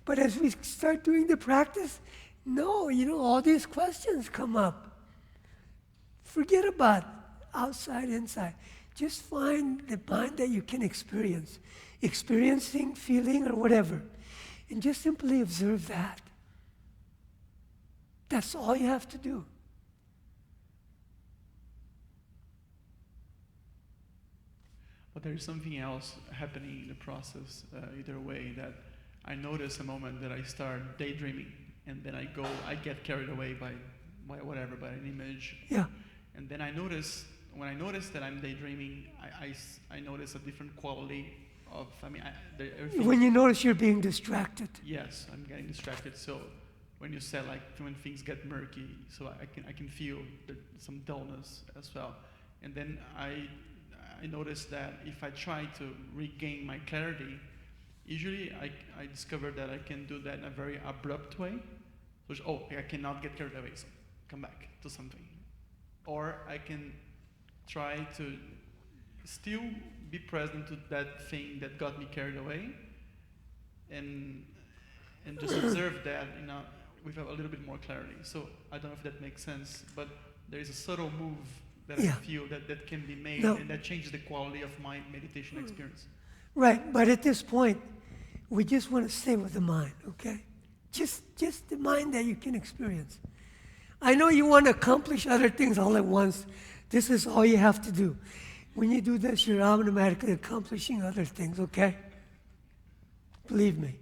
But as we start doing the practice, no, all these questions come up. Forget about outside, inside. Just find the mind that you can experience, experiencing, feeling, or whatever, and just simply observe that. That's all you have to do. But there is something else happening in the process, either way, that I notice a moment that I start daydreaming, and then I get carried away by whatever, by an image. Yeah. And then when I notice that I'm daydreaming, I notice a different quality of, everything. When you notice you're being distracted. Yes, I'm getting distracted. So when you said when things get murky, so I can feel some dullness as well. And then I noticed that if I try to regain my clarity, usually I discover that I can do that in a very abrupt way. So, I cannot get carried away, so come back to something. Or I can try to still be present to that thing that got me carried away, and just observe that with a little bit more clarity. So I don't know if that makes sense, but there is a subtle move that I feel that can be made, and that changes the quality of my meditation experience. Right, but at this point, we just want to stay with the mind, okay? Just the mind that you can experience. I know you want to accomplish other things all at once. This is all you have to do. When you do this, you're automatically accomplishing other things, okay? Believe me.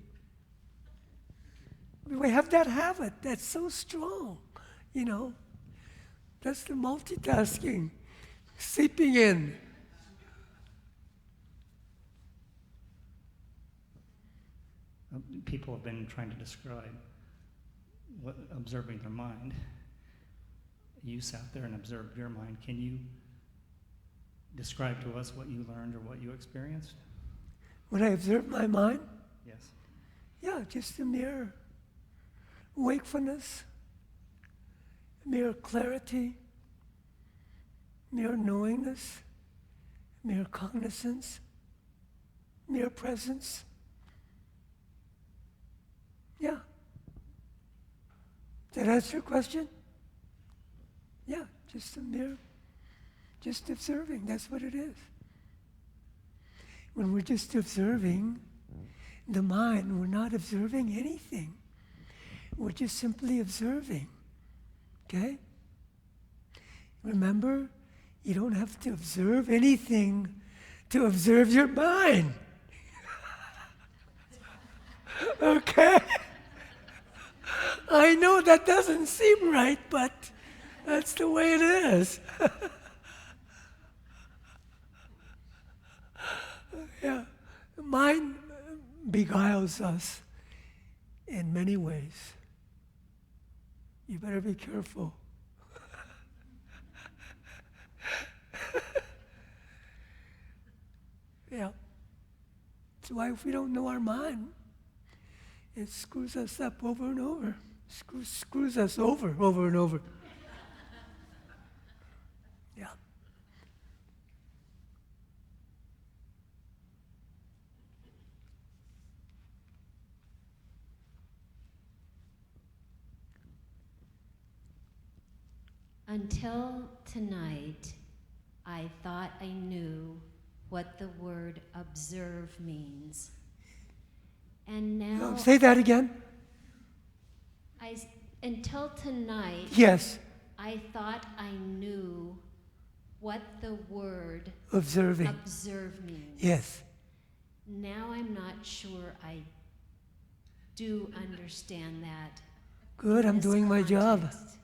We have that habit that's so strong, you know. That's the multitasking, seeping in. People have been trying to describe observing their mind. You sat there and observed your mind. Can you describe to us what you learned or what you experienced? When I observe my mind, Yes. yeah, just a mere wakefulness, mere clarity, mere knowingness, mere cognizance, mere presence. Yeah. Did that answer your question? Yeah, just observing. That's what it is. When we're just observing the mind, we're not observing anything. We're just simply observing. Okay? Remember, you don't have to observe anything to observe your mind. Okay? I know that doesn't seem right, but that's the way it is. Yeah. Mind beguiles us in many ways. You better be careful. Yeah. That's why if we don't know our mind, it screws us up over and over. Screws us over and over. Yeah. Until tonight, I thought I knew what the word observe means. And now, Say that again. until tonight, Yes. I thought I knew what the word Observing. observe means. Yes. Now I'm not sure I do understand that. Good, in I'm this doing my job. context.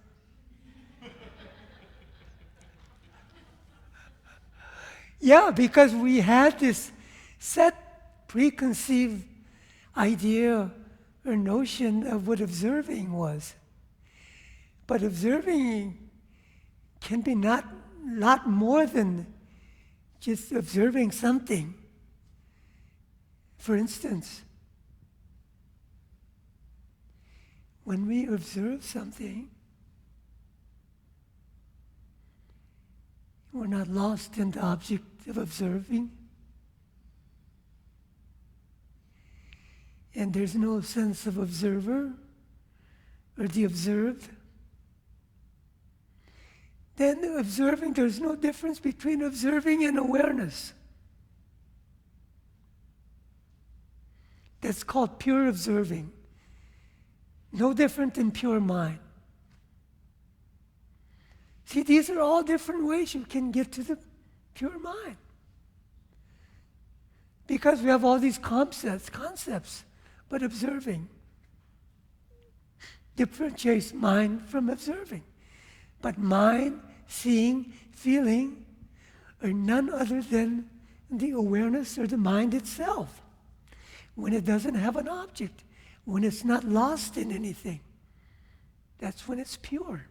Yeah, because we had this set preconceived idea or notion of what observing was. But observing can be not a lot more than just observing something. For instance, when we observe something, we're not lost in the object of observing. And there's no sense of observer or the observed. Then observing, there's no difference between observing and awareness. That's called pure observing. No different than pure mind. See, these are all different ways you can get to the pure mind. Because we have all these concepts, but observing differentiates mind from observing. But mind, seeing, feeling are none other than the awareness or the mind itself. When it doesn't have an object, when it's not lost in anything, that's when it's pure.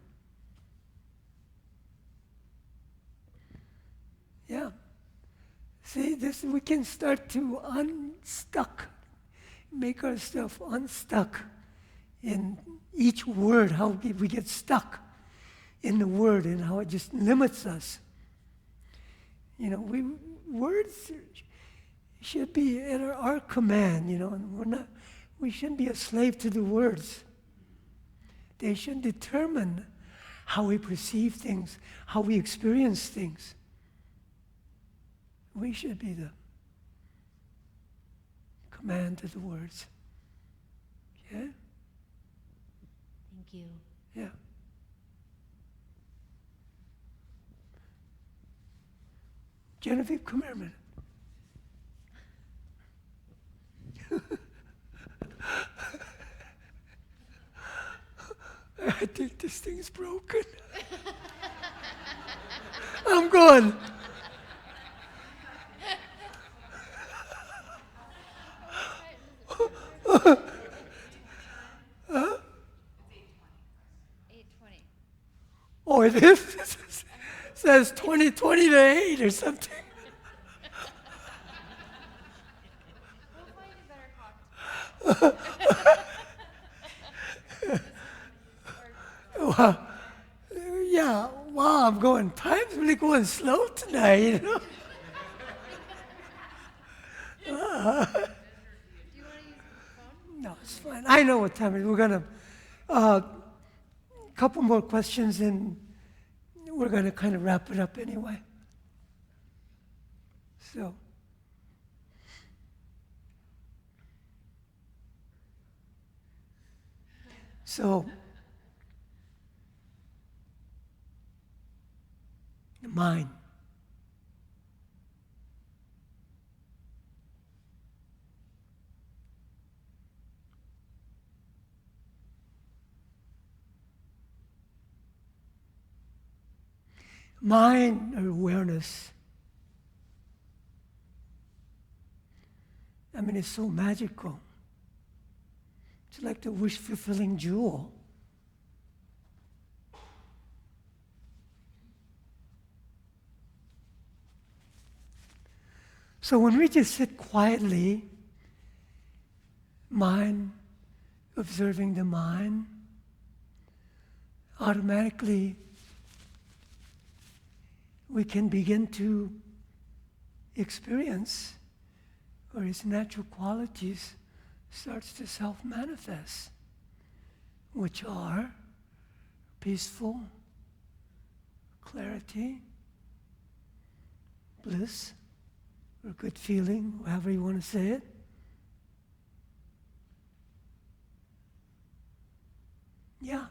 Yeah. See, this we can start to unstuck, make ourselves unstuck in each word, how we get stuck in the word and how it just limits us. You know, words should be at our command, you know, and we shouldn't be a slave to the words. They should determine how we perceive things, how we experience things. We should be command to the words. Okay? Thank you. Yeah. Genevieve, come here a minute. I think this thing's broken. I'm going. Huh? 8:20. Oh, it is? It says 2020 to 8 or something. We'll find a better clock. Wow. Yeah, wow, I'm going, time's really going slow tonight, you know? Do you want to use the phone? No, it's fine. I know what time it is. We're going to, couple more questions and we're going to kind of wrap it up anyway. So, the mind. Mind or awareness. I mean, it's so magical. It's like the wish-fulfilling jewel. So when we just sit quietly, mind, observing the mind, automatically we can begin to experience where its natural qualities starts to self-manifest, which are peaceful, clarity, bliss, or good feeling, however you want to say it. Yeah.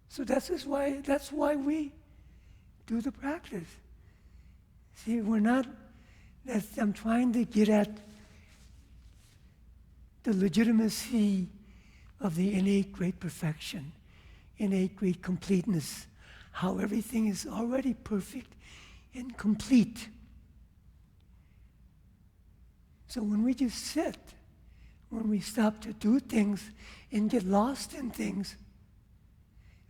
So that's why we do the practice. See, I'm trying to get at the legitimacy of the innate great perfection, innate great completeness, how everything is already perfect and complete. So when we just sit, when we stop to do things and get lost in things,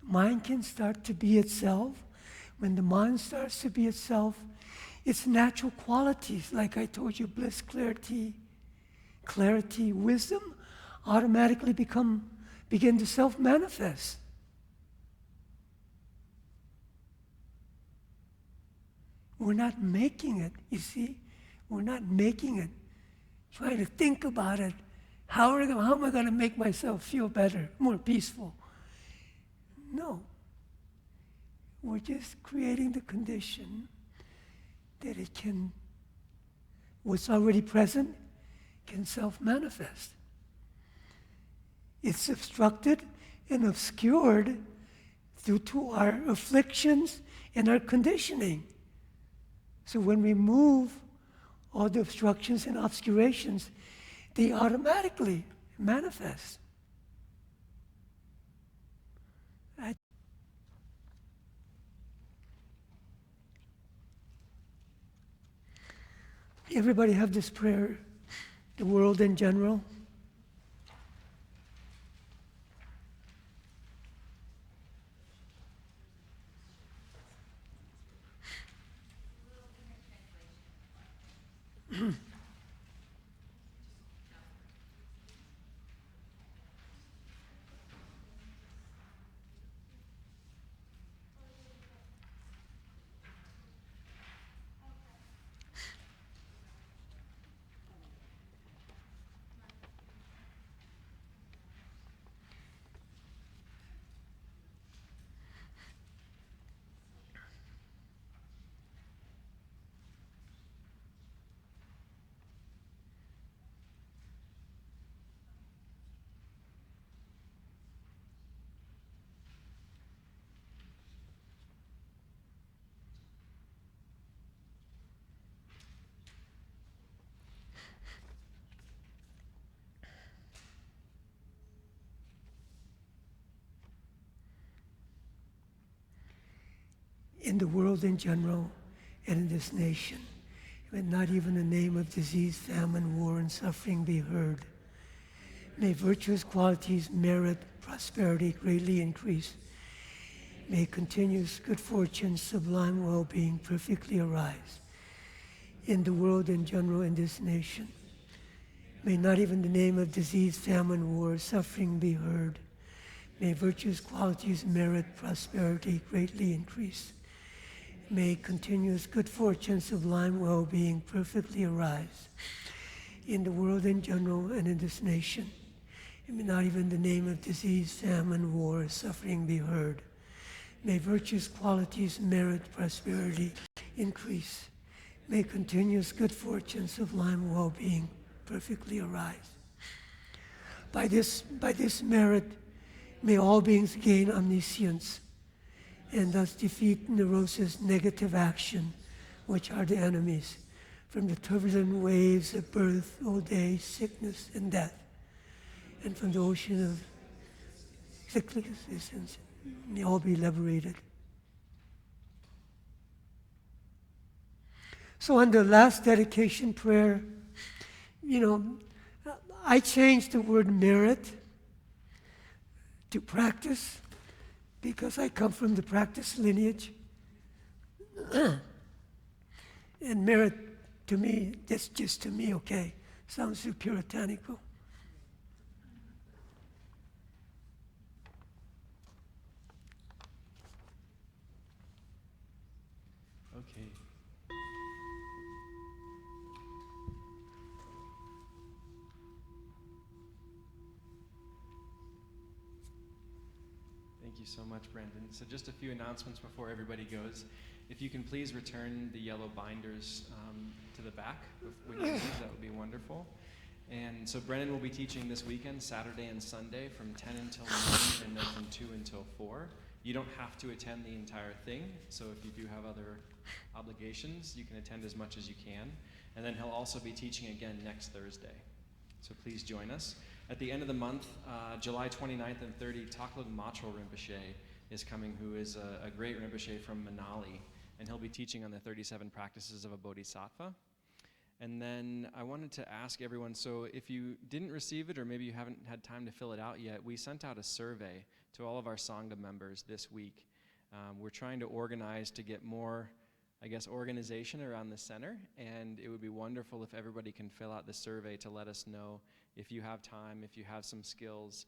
mind can start to be itself. When the mind starts to be itself, its natural qualities, like I told you, bliss, clarity, wisdom, automatically begin to self-manifest. We're not making it, you see? We're not making it. Trying to think about it. How am I going to make myself feel better, more peaceful? No. We're just creating the condition that what's already present can self-manifest. It's obstructed and obscured due to our afflictions and our conditioning. So when we move all the obstructions and obscurations, they automatically manifest. Everybody have this prayer, the world in general. in the world in general, and in this nation. May not even the name of disease, famine, war, and suffering be heard. May virtuous qualities, merit, prosperity greatly increase. May continuous good fortune, sublime well-being perfectly arise in the world in general, in this nation. May not even the name of disease, famine, war, suffering be heard. May virtuous qualities, merit, prosperity greatly increase. May continuous good fortune, sublime well-being perfectly arise in the world in general and in this nation. And may not even the name of disease, famine, war, suffering be heard. May virtuous qualities, merit, prosperity increase. May continuous good fortune, sublime well-being perfectly arise. By this merit, may all beings gain omniscience and thus defeat neurosis, negative action, which are the enemies, from the turbulent waves of birth, old age, sickness, and death, and from the ocean of cyclic existence. May all be liberated. So on the last dedication prayer, I changed the word merit to practice because I come from the practice lineage. And merit, to me, that's just to me, okay, sounds too puritanical. Okay. Thank you so much, Brandon. So just a few announcements before everybody goes. If you can please return the yellow binders to the back when you leave, that would be wonderful. And so Brennan will be teaching this weekend, Saturday and Sunday, from 10 until noon, and then from 2 until 4. You don't have to attend the entire thing, so if you do have other obligations, you can attend as much as you can. And then he'll also be teaching again next Thursday. So please join us. At the end of the month, July 29th and 30th, Taklog Macho Rinpoche is coming, who is a great Rinpoche from Manali, and he'll be teaching on the 37 practices of a Bodhisattva. And then I wanted to ask everyone, so if you didn't receive it or maybe you haven't had time to fill it out yet, we sent out a survey to all of our Sangha members this week. We're trying to organize to get more, organization around the center, and it would be wonderful if everybody can fill out the survey to let us know if you have time, if you have some skills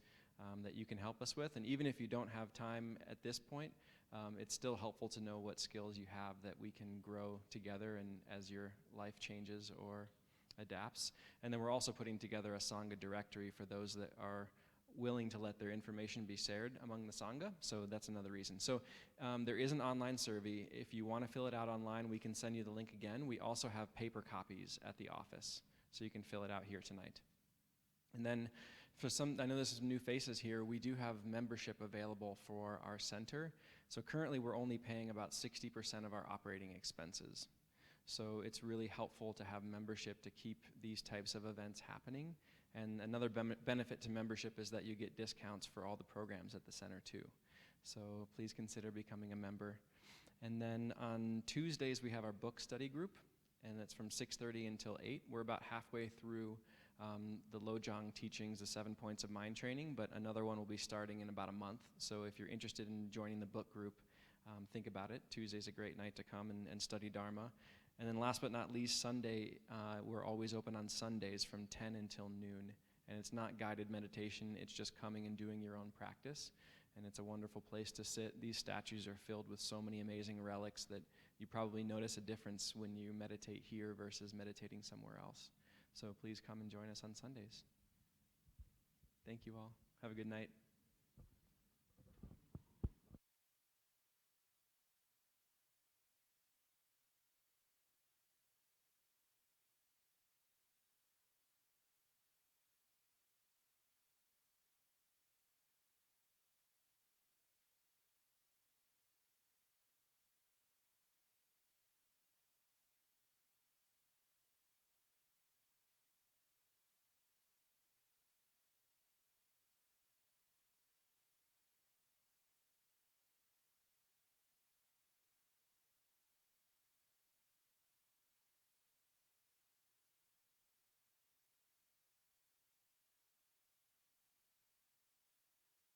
that you can help us with. And even if you don't have time at this point, it's still helpful to know what skills you have that we can grow together and as your life changes or adapts. And then we're also putting together a Sangha directory for those that are willing to let their information be shared among the Sangha. So that's another reason. So there is an online survey. If you want to fill it out online, we can send you the link again. We also have paper copies at the office, so you can fill it out here tonight. And then for some, I know there's some new faces here, we do have membership available for our center. So currently we're only paying about 60% of our operating expenses. So it's really helpful to have membership to keep these types of events happening. And another benefit to membership is that you get discounts for all the programs at the center too. So please consider becoming a member. And then on Tuesdays we have our book study group, and that's from 6:30 until 8. We're about halfway through the Lojong teachings, the 7 points of mind training, but another one will be starting in about a month. So if you're interested in joining the book group, think about it. Tuesday's a great night to come and study Dharma. And then last but not least, Sunday, we're always open on Sundays from 10 until noon. And it's not guided meditation, it's just coming and doing your own practice. And it's a wonderful place to sit. These statues are filled with so many amazing relics that you probably notice a difference when you meditate here versus meditating somewhere else. So please come and join us on Sundays. Thank you all. Have a good night.